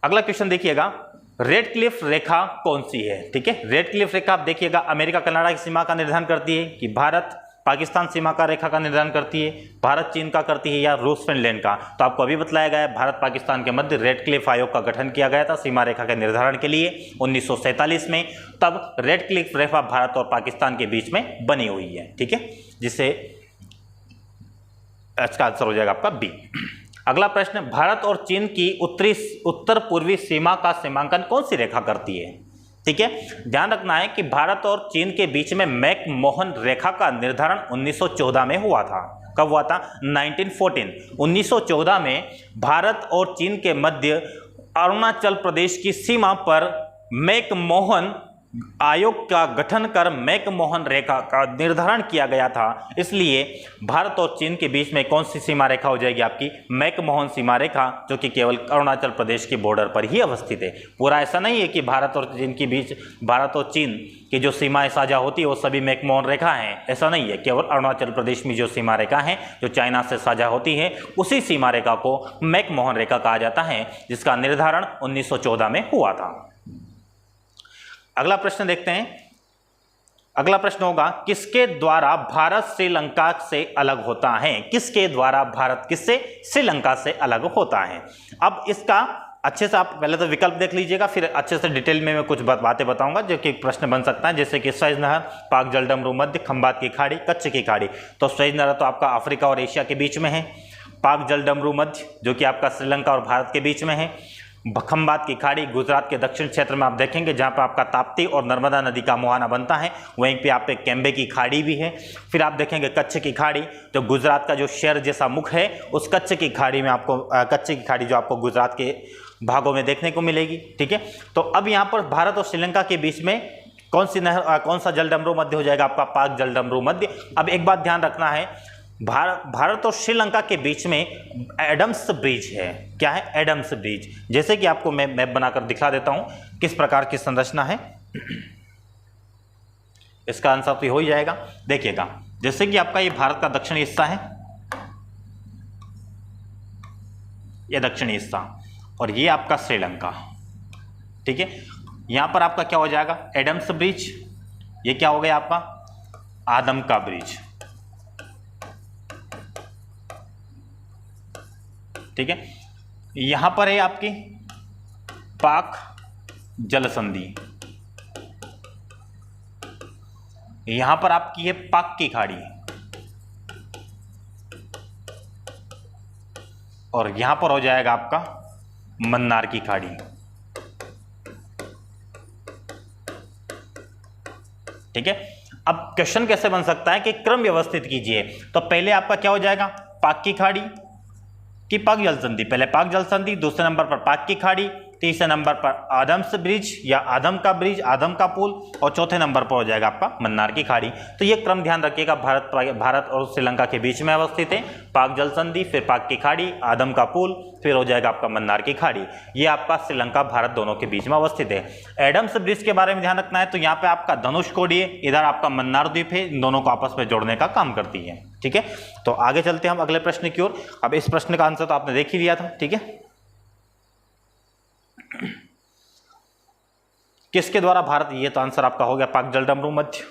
अगला क्वेश्चन देखिएगा, रेड क्लिफ रेखा कौन सी है? ठीक है, रेड क्लिफ रेखा आप देखिएगा अमेरिका कनाडा की सीमा का निर्धारण करती है, कि भारत पाकिस्तान सीमा का रेखा का निर्धारण करती है, भारत चीन का करती है, या रूस फिनलैंड का? तो आपको अभी बतलाया गया है, भारत पाकिस्तान के मध्य रेड क्लिफ आयोग का गठन किया गया था सीमा रेखा के निर्धारण के लिए 1947 में। तब रेड क्लिफ रेखा भारत और पाकिस्तान के बीच में बनी हुई है। ठीक है, जिसे इसका आंसर हो जाएगा आपका बी। अगला प्रश्न, भारत और चीन की उत्तर पूर्वी सीमा का सीमांकन कौन सी रेखा करती है? ठीक है, ध्यान रखना है कि भारत और चीन के बीच में मैकमोहन रेखा का निर्धारण 1914 में हुआ था। कब हुआ था? 1914। 1914 में भारत और चीन के मध्य अरुणाचल प्रदेश की सीमा पर मैकमोहन आयोग का गठन कर मैकमोहन रेखा का निर्धारण किया गया था। इसलिए भारत और चीन के बीच में कौन सी सीमा रेखा हो जाएगी? आपकी मैकमोहन सीमा रेखा, जो कि केवल अरुणाचल प्रदेश के बॉर्डर पर ही अवस्थित है। पूरा ऐसा नहीं है कि भारत और चीन के बीच, भारत और चीन की जो सीमाएं साझा होती है वो सभी मैकमोहन रेखा हैं, ऐसा नहीं है। केवल अरुणाचल प्रदेश में जो सीमा रेखा है जो चाइना से साझा होती है, उसी सीमा रेखा को मैकमोहन रेखा कहा जाता है, जिसका निर्धारण 1914 में हुआ था। अगला प्रश्न देखते हैं। अगला प्रश्न होगा, किसके द्वारा भारत श्रीलंका से अलग होता है? किसके द्वारा भारत किससे? श्रीलंका से अलग होता है। अब इसका अच्छे से आप पहले तो विकल्प देख लीजिएगा, फिर अच्छे से डिटेल में मैं कुछ बातें बताऊंगा जो कि प्रश्न बन सकता है, जैसे कि सुएज नहर, पाक जलडमरू मध्य, खंबात की खाड़ी, कच्छ की खाड़ी। तो सुएज नहर तो आपका अफ्रीका और एशिया के बीच में है, पाक जलडमरू मध्य जो कि आपका श्रीलंका और भारत के बीच में है, खंबात की खाड़ी गुजरात के दक्षिण क्षेत्र में आप देखेंगे, जहां पर आपका ताप्ती और नर्मदा नदी का मुहाना बनता है, वहीं पे आप पे केम्बे की खाड़ी भी है। फिर आप देखेंगे कच्छ की खाड़ी, जो गुजरात का जो शेर जैसा मुख है, उस कच्छ की खाड़ी में आपको कच्छ की खाड़ी जो आपको गुजरात के भागों में देखने को मिलेगी। ठीक है, तो अब यहाँ पर भारत और श्रीलंका के बीच में कौन सी नहर, कौन सा जलडमरू मध्य हो जाएगा? आपका पाक जलडमरू मध्य। अब एक बात ध्यान रखना है, भारत और श्रीलंका के बीच में एडम्स ब्रिज है। क्या है? Adam's bridge. जैसे कि आपको मैं मैप बनाकर दिखा देता हूं किस प्रकार की संरचना है, इसका आंसर तो हो ही जाएगा। देखिएगा, जैसे कि आपका ये भारत का दक्षिणी हिस्सा है, ये दक्षिणी हिस्सा, और ये आपका श्रीलंका। ठीक है, यहां पर आपका क्या हो जाएगा? Adam's bridge. ये क्या हो गया आपका? आदम का ब्रिज। ठीक है, यहां पर है आपकी पाक जल संधि, यहां पर आपकी है पाक की खाड़ी, और यहां पर हो जाएगा आपका मन्नार की खाड़ी। ठीक है, अब क्वेश्चन कैसे बन सकता है कि क्रम व्यवस्थित कीजिए। तो पहले आपका क्या हो जाएगा? पाक की खाड़ी की पाक जल संधि, पहले पाक जल संधि, दूसरे नंबर पर पाक की खाड़ी, तीसरे नंबर पर आदम्स ब्रिज या आदम का ब्रिज, आदम का पुल, और चौथे नंबर पर हो जाएगा आपका मन्नार की खाड़ी। तो ये क्रम ध्यान रखिएगा, भारत और श्रीलंका के बीच में अवस्थित है। पाक जल संधि, फिर पाक की खाड़ी, आदम का पुल, फिर हो जाएगा आपका मन्नार की खाड़ी। ये आपका श्रीलंका भारत दोनों के बीच में अवस्थित है। एडम्स ब्रिज के बारे में ध्यान रखना है, तो यहाँ पे आपका धनुषकोडी है, इधर आपका मन्नार द्वीप है, इन दोनों को आपस में जोड़ने का काम करती है। ठीक है, तो आगे चलते हैं हम अगले प्रश्न की ओर। अब इस प्रश्न का आंसर तो आपने देख ही लिया था। ठीक है, किसके द्वारा भारत, ये तो आंसर आपका हो गया पाक जलडमरू मध्य।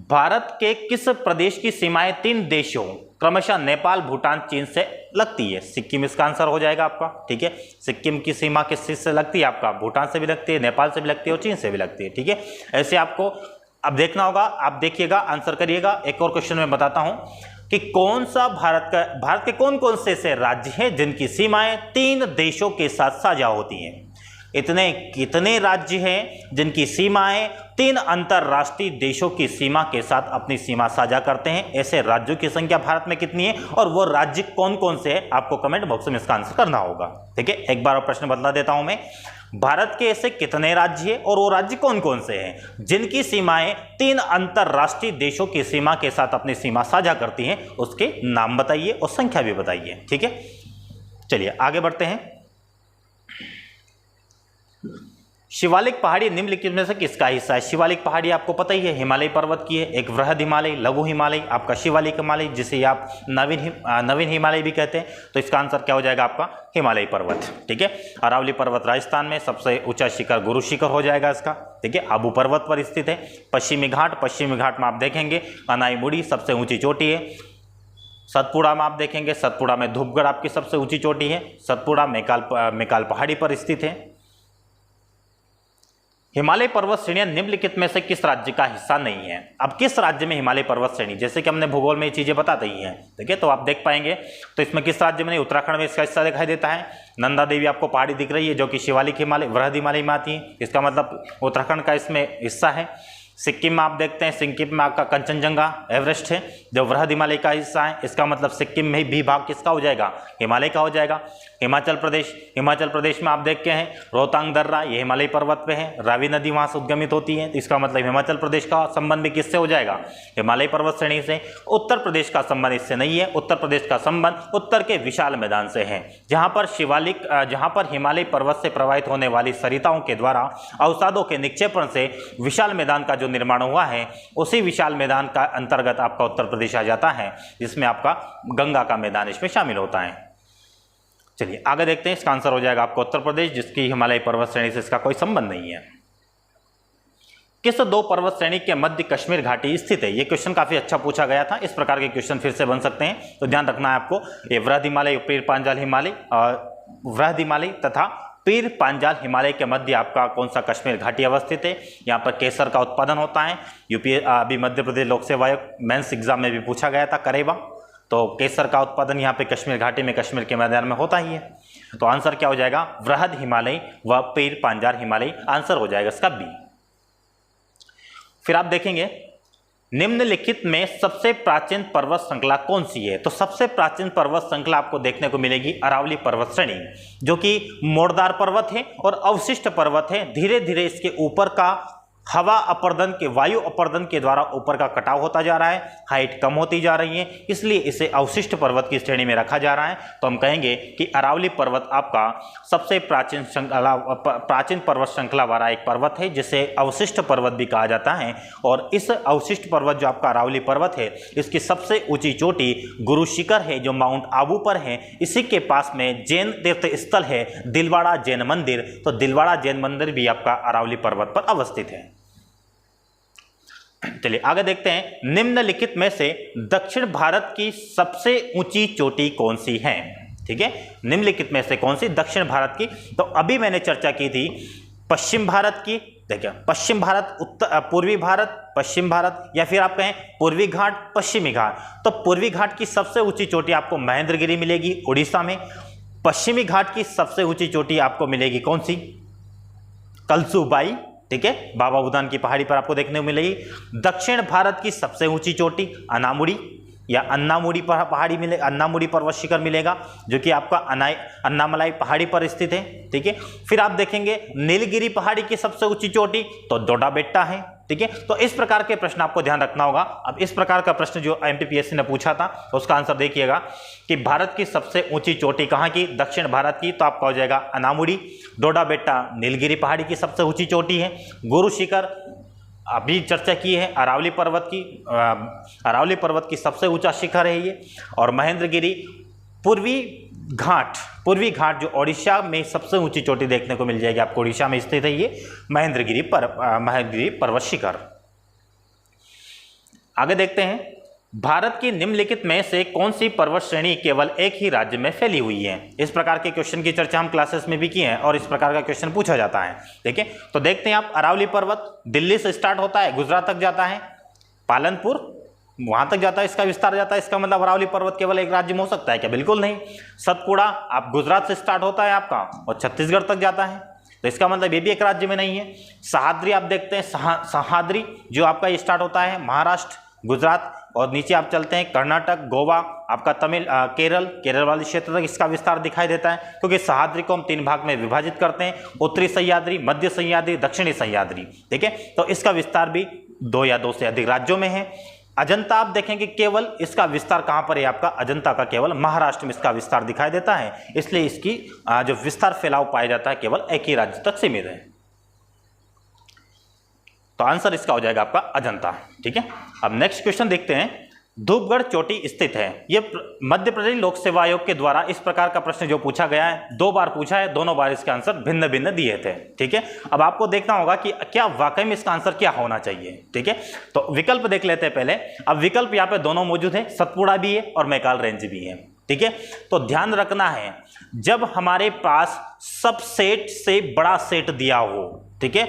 भारत के किस प्रदेश की सीमाएं 3 देशों क्रमशः नेपाल, भूटान, चीन से लगती है? सिक्किम इसका आंसर हो जाएगा आपका। ठीक है, सिक्किम की सीमा किस चीज से लगती है आपका? भूटान से भी लगती है, नेपाल से भी लगती है और चीन से भी लगती है। ठीक है, ऐसे आपको अब देखना होगा, आप देखिएगा, आंसर करिएगा। एक और क्वेश्चन मैं बताता हूं कि कौन सा भारत के कौन कौन से ऐसे राज्य हैं जिनकी सीमाएं 3 देशों के साथ साझा होती हैं? इतने कितने राज्य हैं जिनकी सीमाएं 3 अंतरराष्ट्रीय देशों की सीमा के साथ अपनी सीमा साझा करते हैं? ऐसे राज्यों की संख्या भारत में कितनी है और वो राज्य कौन कौन से हैं? आपको कमेंट बॉक्स में इसका आंसर करना होगा। ठीक है, एक बार और प्रश्न बदला देता हूं मैं। भारत के ऐसे कितने राज्य हैं और वो राज्य कौन कौन से हैं जिनकी सीमाएं 3 अंतरराष्ट्रीय देशों की सीमा के साथ अपनी सीमा साझा करती हैं? उसके नाम बताइए और संख्या भी बताइए। ठीक है, चलिए आगे बढ़ते हैं। शिवालिक पहाड़ी निम्नलिखित में से किसका हिस्सा है? शिवालिक पहाड़ी आपको पता ही है, हिमालय पर्वत की है। एक वृहद हिमालय, लघु हिमालय, आपका शिवालिक हिमालय, जिसे आप नवीन हिमालय भी कहते हैं। तो इसका आंसर क्या हो जाएगा आपका? हिमालय पर्वत। ठीक है, अरावली पर्वत राजस्थान में, सबसे ऊंचा शिखर गुरु शिखर हो जाएगा इसका। ठीक है, आबू पर्वत पर स्थित है। पश्चिमी घाट में आप देखेंगे अनाईमुड़ी सबसे ऊंची चोटी है। सतपुड़ा में आप देखेंगे, सतपुड़ा में धूपगढ़ आपकी सबसे ऊंची चोटी है। सतपुड़ा मेकाल पहाड़ी पर स्थित है। हिमालय पर्वत श्रेणियां निम्नलिखित में से किस राज्य का हिस्सा नहीं है? अब किस राज्य में हिमालय पर्वत श्रेणी, जैसे कि हमने भूगोल में ये चीजें बता दी हैं, ठीक है, तो आप देख पाएंगे। तो इसमें किस राज्य में नहीं? उत्तराखंड में इसका हिस्सा दिखाई देता है। नंदा देवी आपको पहाड़ी दिख रही है जो कि शिवालिक हिमालय, वृहद हिमालय में आती है, इसका मतलब उत्तराखंड का इसमें हिस्सा है। सिक्किम में आप देखते हैं, सिक्किम में आपका कंचनजंगा एवरेस्ट है जो वृहद हिमालय का हिस्सा है, इसका मतलब सिक्किम में भी भाग किसका हो जाएगा? हिमालय का हो जाएगा। हिमाचल प्रदेश में आप देखते हैं रोहतांग दर्रा, ये हिमालय पर्वत पे है। रावी नदी वहां से उद्गमित होती है, तो इसका मतलब हिमाचल प्रदेश का संबंध भी किससे हो जाएगा? हिमालय पर्वत श्रेणी से। उत्तर प्रदेश का संबंध इससे नहीं है, उत्तर प्रदेश का संबंध उत्तर के विशाल मैदान से है, जहां पर हिमालय पर्वत से प्रवाहित होने वाली सरिताओं के द्वारा अवसादों के निक्षेपण से विशाल मैदान का जो निर्माण हुआ है, उसी विशाल मैदान का अंतर्गत आपका उत्तर प्रदेश आ जाता है, जिसमें आपका गंगा का मैदान इसमें शामिल होता है। चलिए आगे देखते हैं, इसका आंसर हो जाएगा आपका उत्तर प्रदेश, जिसकी हिमालय पर्वत श्रेणी से इसका कोई संबंध नहीं है। किस 2 पर्वत श्रेणी के मध्य कश्मीर घाटी स्थित है? ये क्वेश्चन काफी अच्छा पूछा गया था, इस प्रकार के क्वेश्चन फिर से बन सकते हैं, तो ध्यान रखना है आपको। ये वृहद हिमालय, पीर पांजाल हिमालय, वृहद हिमालय तथा पीर पांजाल हिमालय के मध्य आपका कौन सा कश्मीर घाटी अवस्थित है? यहाँ पर केसर का उत्पादन होता है। अभी मध्य प्रदेश लोक सेवा आयोग मेंस एग्जाम में भी पूछा गया था, करेवा, तो केसर का उत्पादन यहाँ पे कश्मीर घाटी में, कश्मीर के मैदान में होता ही है। तो आंसर क्या हो जाएगा? वृहद हिमालय व पीर पांजाल हिमालय आंसर हो जाएगा इसका बी। फिर आप देखेंगे निम्नलिखित में सबसे प्राचीन पर्वत श्रृंखला कौन सी है? तो सबसे प्राचीन पर्वत श्रृंखला आपको देखने को मिलेगी अरावली पर्वत श्रेणी, जो कि मोड़दार पर्वत है और अवशिष्ट पर्वत है। धीरे धीरे इसके ऊपर का वायु अपर्दन के द्वारा ऊपर का कटाव होता जा रहा है, हाइट कम होती जा रही है, इसलिए इसे अवशिष्ट पर्वत की श्रेणी में रखा जा रहा है। तो हम कहेंगे कि अरावली पर्वत आपका सबसे प्राचीन पर्वत श्रृंखला वाला एक पर्वत है, जिसे अवशिष्ट पर्वत भी कहा जाता है। और इस अवशिष्ट पर्वत जो आपका अरावली पर्वत है, इसकी सबसे ऊंची चोटी गुरु शिखर है जो माउंट आबू पर है। इसी के पास में जैन तीर्थ स्थल है दिलवाड़ा जैन मंदिर, तो दिलवाड़ा जैन मंदिर भी आपका अरावली पर्वत पर अवस्थित है। चलिए आगे देखते हैं, निम्नलिखित में से दक्षिण भारत की सबसे ऊंची चोटी कौन सी है? ठीक है, निम्नलिखित में से कौन सी दक्षिण भारत की? तो अभी मैंने चर्चा की थी पश्चिम भारत की। देखिए, पश्चिम भारत, पूर्वी भारत, पश्चिम भारत, या फिर आप कहें पूर्वी घाट, पश्चिमी घाट। तो पूर्वी घाट की सबसे ऊंची चोटी आपको महेंद्रगिरी मिलेगी उड़ीसा में। पश्चिमी घाट की सबसे ऊंची चोटी आपको मिलेगी कौन सी? कलसूबाई, ठीक है, बाबा बुदान की पहाड़ी पर आपको देखने को मिलेगी। दक्षिण भारत की सबसे ऊंची चोटी अनामुड़ी या अन्नामुड़ी पर पहाड़ी मिले, अन्नामुड़ी पर्वत शिखर मिलेगा, जो कि आपका अन्नामलाई पहाड़ी पर स्थित है। ठीक है, फिर आप देखेंगे नीलगिरी पहाड़ी की सबसे ऊंची चोटी तो डोडा बेट्टा है। ठीक है, तो इस प्रकार के प्रश्न आपको ध्यान रखना होगा। अब इस प्रकार का प्रश्न जो एमपीपीएससी ने पूछा था, तो उसका आंसर देखिएगा कि भारत की सबसे ऊंची चोटी कहाँ की? दक्षिण भारत की, तो आपका हो जाएगा अनामुड़ी। डोडा बेट्टा नीलगिरी पहाड़ी की सबसे ऊंची चोटी है। गुरु शिखर अभी चर्चा की है अरावली पर्वत की सबसे ऊंचा शिखर है ये। और महेंद्रगिरी पूर्वी घाट, पूर्वी घाट जो ओडिशा में सबसे ऊंची चोटी देखने को मिल जाएगी आपको, ओडिशा में स्थित है ये महेंद्रगिरी पर्वत शिखर। आगे देखते हैं, भारत की निम्नलिखित में से कौन सी पर्वत श्रेणी केवल एक ही राज्य में फैली हुई है? इस प्रकार के क्वेश्चन की चर्चा हम क्लासेस में भी की है और इस प्रकार का क्वेश्चन पूछा जाता है। ठीक है, तो देखते हैं आप, अरावली पर्वत दिल्ली से स्टार्ट होता है, गुजरात तक जाता है, पालनपुर वहां तक जाता है, इसका विस्तार जाता है। इसका मतलब अरावली पर्वत केवल एक राज्य में हो सकता है क्या? बिल्कुल नहीं। सतपुड़ा आप गुजरात से स्टार्ट होता है आपका और छत्तीसगढ़ तक जाता है, तो इसका मतलब ये भी एक राज्य में नहीं है। सह्याद्री आप देखते हैं, सह्याद्री जो आपका ये स्टार्ट होता है महाराष्ट्र, गुजरात और नीचे आप चलते हैं कर्नाटक, गोवा, आपका केरल वाले क्षेत्र तक इसका विस्तार दिखाई देता है, क्योंकि सह्याद्री को हम 3 भाग में विभाजित करते हैं, उत्तरी सह्याद्री, मध्य सह्याद्री, दक्षिणी सह्याद्री। ठीक है, तो इसका विस्तार भी 2 या 2 से अधिक राज्यों में है। अजंता आप देखेंगे केवल इसका विस्तार कहां पर है आपका, अजंता का केवल महाराष्ट्र में इसका विस्तार दिखाई देता है, इसलिए इसकी जो विस्तार फैलाव पाया जाता है केवल एक ही राज्य तक सीमित है। तो आंसर इसका हो जाएगा आपका अजंता। ठीक है, अब नेक्स्ट क्वेश्चन देखते हैं, धूपगढ़ चोटी स्थित है। यह मध्य प्रदेश लोक सेवा आयोग के द्वारा इस प्रकार का प्रश्न जो पूछा गया है, 2 बार पूछा है, दोनों बार इसके आंसर भिन्न भिन्न दिए थे। ठीक है, अब आपको देखना होगा कि क्या वाकई में इसका आंसर क्या होना चाहिए। ठीक है, तो विकल्प देख लेते हैं पहले। अब विकल्प यहाँ पे दोनों मौजूद है, सतपुड़ा भी है और मैकाल रेंज भी है। ठीक है, तो ध्यान रखना है, जब हमारे पास सबसेट से बड़ा सेट दिया हो, ठीक है,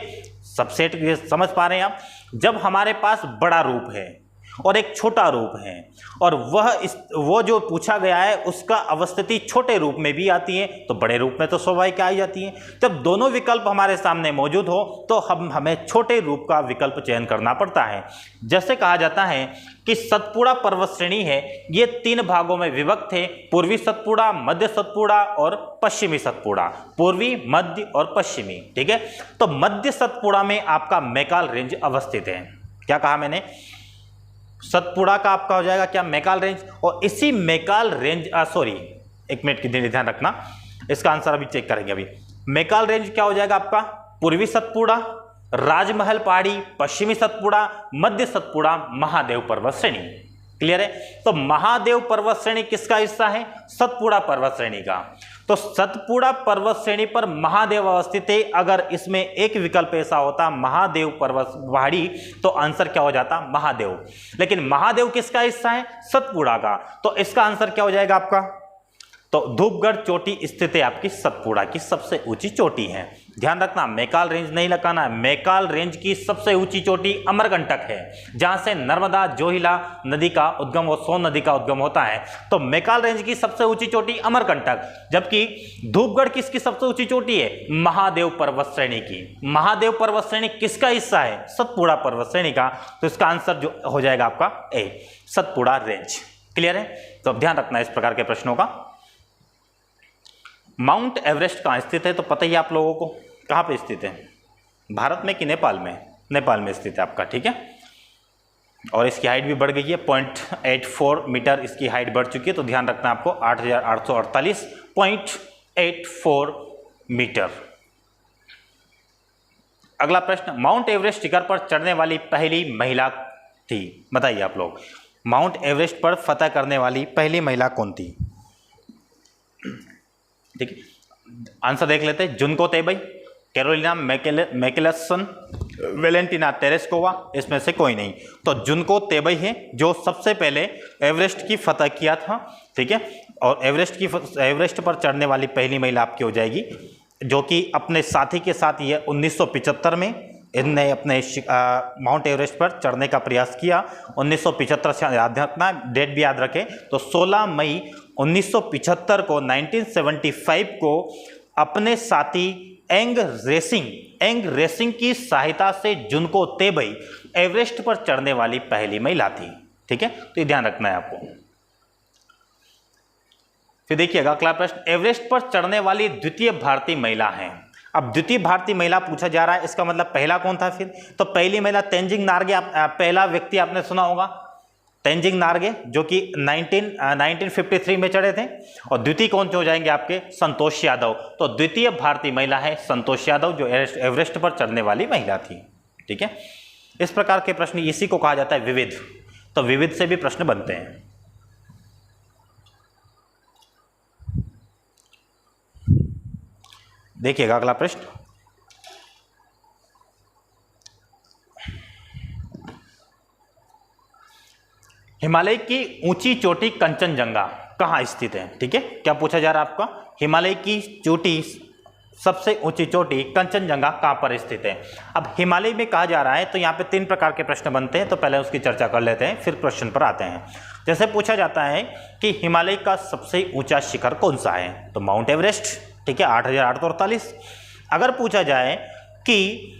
सबसेट समझ पा रहे हैं आप, जब हमारे पास बड़ा रूप है और एक छोटा रूप है और वो जो पूछा गया है उसका अवस्थिति छोटे रूप में भी आती है, तो बड़े रूप में तो स्वाभाविक आ जाती है। जब दोनों विकल्प हमारे सामने मौजूद हो तो हमें छोटे रूप का विकल्प चयन करना पड़ता है। जैसे कहा जाता है कि सतपुड़ा पर्वत श्रेणी है, ये 3 भागों में विभक्त है, पूर्वी सतपुड़ा, मध्य सतपुड़ा और पश्चिमी सतपुड़ा, पूर्वी, मध्य और पश्चिमी। ठीक है, तो मध्य सतपुड़ा में आपका मैकाल रेंज अवस्थित है। क्या कहा मैंने? सतपुड़ा का आपका हो जाएगा क्या, मैकाल रेंज, और इसी मैकाल रेंज एक मिनट की ध्यान रखना, इसका आंसर अभी चेक करेंगे। अभी मैकाल रेंज क्या हो जाएगा आपका, पूर्वी सतपुड़ा, राजमहल पहाड़ी, पश्चिमी सतपुड़ा, मध्य सतपुड़ा, महादेव पर्वत श्रेणी। क्लियर है? तो महादेव पर्वत श्रेणी किसका हिस्सा है? सतपुड़ा पर्वत श्रेणी का। तो सतपुड़ा पर्वत श्रेणी पर महादेव अवस्थित है। अगर इसमें एक विकल्प ऐसा होता महादेव पर्वत पहाड़ी, तो आंसर क्या हो जाता? महादेव। लेकिन महादेव किसका हिस्सा है? सतपुड़ा का। तो इसका आंसर क्या हो जाएगा आपका? तो धूपगढ़ चोटी स्थित है आपकी सतपुड़ा की सबसे ऊंची चोटी है। ध्यान रखना, मैकाल रेंज नहीं लगाना है। मैकाल रेंज की सबसे ऊंची चोटी अमरकंटक है, जहां से नर्मदा, जोहिला नदी का उद्गम और सोन नदी का उद्गम होता है। तो मैकाल रेंज की सबसे ऊंची चोटी अमरकंटक, जबकि धूपगढ़ किसकी सबसे ऊंची चोटी है? महादेव पर्वत श्रेणी की। महादेव पर्वत श्रेणी किसका हिस्सा है? सतपुड़ा पर्वत श्रेणी का। तो इसका आंसर जो हो जाएगा आपका ए, सतपुड़ा रेंज। क्लियर है? तो ध्यान रखना इस प्रकार के प्रश्नों का। माउंट एवरेस्ट कहाँ स्थित है? तो पता ही आप लोगों को, कहाँ पे स्थित है? भारत में कि नेपाल में? नेपाल में स्थित है आपका। ठीक है, और इसकी हाइट भी बढ़ गई है, 0.84 मीटर इसकी हाइट बढ़ चुकी है। तो ध्यान रखना आपको 8848.84 मीटर। अगला प्रश्न, माउंट एवरेस्ट शिखर पर चढ़ने वाली पहली महिला थी? बताइए आप लोग, माउंट एवरेस्ट पर फतह करने वाली पहली महिला कौन थी? ठीक है, आंसर देख लेते हैं। जुनको तेबई, कैरोलिना मैकेलसन, वेलेंटिना तेरेस्कोवा, इसमें से कोई नहीं। तो जुनको तेबई है जो सबसे पहले एवरेस्ट की फतह किया था। ठीक है, और एवरेस्ट पर चढ़ने वाली पहली महिला आपकी हो जाएगी, जो कि अपने साथी के साथ ये 1975 में इनने अपने माउंट एवरेस्ट पर चढ़ने का प्रयास किया। 1975 से याद रखना, डेट भी याद रखें। तो 16 मई 1975 को 1975 को अपने साथी एंग रेसिंग की सहायता से जुनको तेबई एवरेस्ट पर चढ़ने वाली पहली महिला थी। ठीक है, तो ये ध्यान रखना है आपको। फिर देखिएगा अगला प्रश्न, एवरेस्ट पर चढ़ने वाली द्वितीय भारतीय महिला है। अब द्वितीय भारतीय महिला पूछा जा रहा है, इसका मतलब पहला कौन था? फिर तो पहली महिला तेंजिंग नार्गे, पहला व्यक्ति आपने सुना होगा तेंजिंग नार्गे, जो कि 1953 में चढ़े थे। और द्वितीय कौन से हो जाएंगे आपके? संतोष यादव। तो द्वितीय भारतीय महिला है संतोष यादव, जो एवरेस्ट पर चढ़ने वाली महिला थी। ठीक है, इस प्रकार के प्रश्न, इसी को कहा जाता है विविध। तो विविध से भी प्रश्न बनते हैं। देखिएगा अगला प्रश्न, हिमालय की ऊंची चोटी कंचनजंगा कहाँ स्थित है? ठीक है, क्या पूछा जा रहा है आपका, हिमालय की चोटी, सबसे ऊंची चोटी कंचनजंगा कहाँ पर स्थित है? अब हिमालय में कहा जा रहा है तो यहाँ पे 3 प्रकार के प्रश्न बनते हैं, तो पहले उसकी चर्चा कर लेते हैं, फिर प्रश्न पर आते हैं। जैसे पूछा जाता है कि हिमालय का सबसे ऊंचा शिखर कौन सा है, तो माउंट एवरेस्ट, ठीक है, 8,848। अगर पूछा जाए कि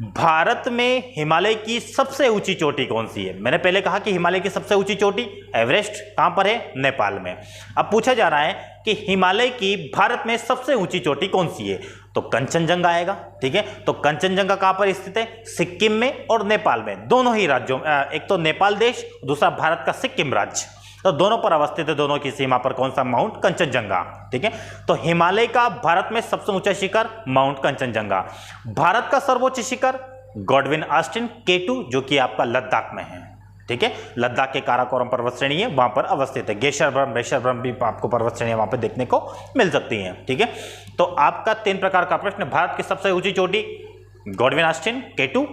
भारत में हिमालय की सबसे ऊंची चोटी कौन सी है, मैंने पहले कहा कि हिमालय की सबसे ऊंची चोटी एवरेस्ट कहां पर है, नेपाल में। अब पूछा जा रहा है कि हिमालय की भारत में सबसे ऊंची चोटी कौन सी है, तो कंचनजंगा आएगा। ठीक है, तो कंचनजंगा कहां पर स्थित है, सिक्किम में और नेपाल में, दोनों ही राज्यों, एक तो नेपाल देश, दूसरा भारत का सिक्किम राज्य, तो दोनों पर अवस्थित है, दोनों की सीमा पर कौन सा, माउंट कंचनजंगा। ठीक है, तो हिमालय का भारत में सबसे ऊंचा शिखर माउंट कंचनजंगा। भारत का सर्वोच्च शिखर गॉडविन ऑस्टिन K2 जो कि आपका लद्दाख में है। ठीक है, लद्दाख के काराकोरम पर्वत श्रेणी है, वहां पर अवस्थित है। गेशरब्रम भी आपको पर्वत श्रेणी वहां पर देखने को मिल सकती है। ठीक है, तो आपका 3 प्रकार का प्रश्न, भारत की सबसे ऊंची चोटी गॉडविन ऑस्टिन K2,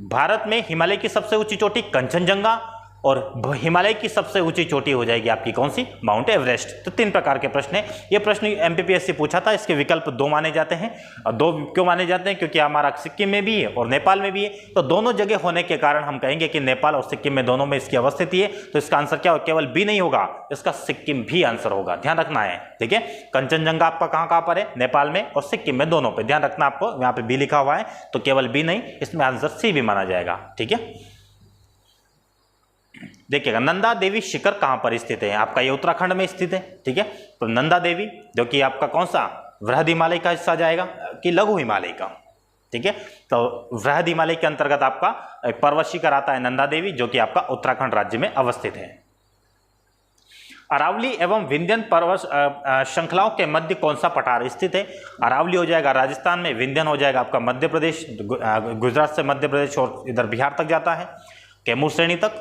भारत में हिमालय की सबसे ऊंची चोटी कंचनजंगा, और हिमालय की सबसे ऊंची चोटी हो जाएगी आपकी कौन सी, माउंट एवरेस्ट। तो 3 प्रकार के प्रश्न है। ये प्रश्न MPPSC पूछा था, इसके विकल्प 2 माने जाते हैं। और 2 क्यों माने जाते हैं, क्योंकि हमारा सिक्किम में भी है और नेपाल में भी है, तो दोनों जगह होने के कारण हम कहेंगे कि नेपाल और सिक्किम में दोनों में इसकी अवस्थिति है। तो इसका आंसर क्या हो, केवल बी नहीं होगा, इसका सिक्किम भी आंसर होगा, ध्यान रखना है। ठीक है, कंचनजंगा आपका कहाँ पर है, नेपाल में और सिक्किम में, दोनों पे ध्यान रखना आपको, यहाँ पे बी लिखा हुआ है, तो केवल बी नहीं, इसमें आंसर सी भी माना जाएगा। ठीक है, देखिएगा नंदा देवी शिखर कहां पर स्थित है, आपका ये उत्तराखंड में स्थित है। ठीक है, तो नंदा देवी जो कि आपका कौन सा, वृहद हिमालय का हिस्सा जाएगा कि लघु हिमालय का। ठीक है, तो वृहद हिमालय के अंतर्गत आपका एक पर्वत शिखर आता है नंदा देवी, जो कि आपका उत्तराखंड राज्य में अवस्थित है। अरावली एवं विंध्यन पर्वत श्रृंखलाओं के मध्य कौन सा पठार स्थित है, अरावली हो जाएगा राजस्थान में, विंध्यन हो जाएगा आपका मध्य प्रदेश, गुजरात से मध्य प्रदेश और इधर बिहार तक जाता है, कैमूर श्रेणी तक।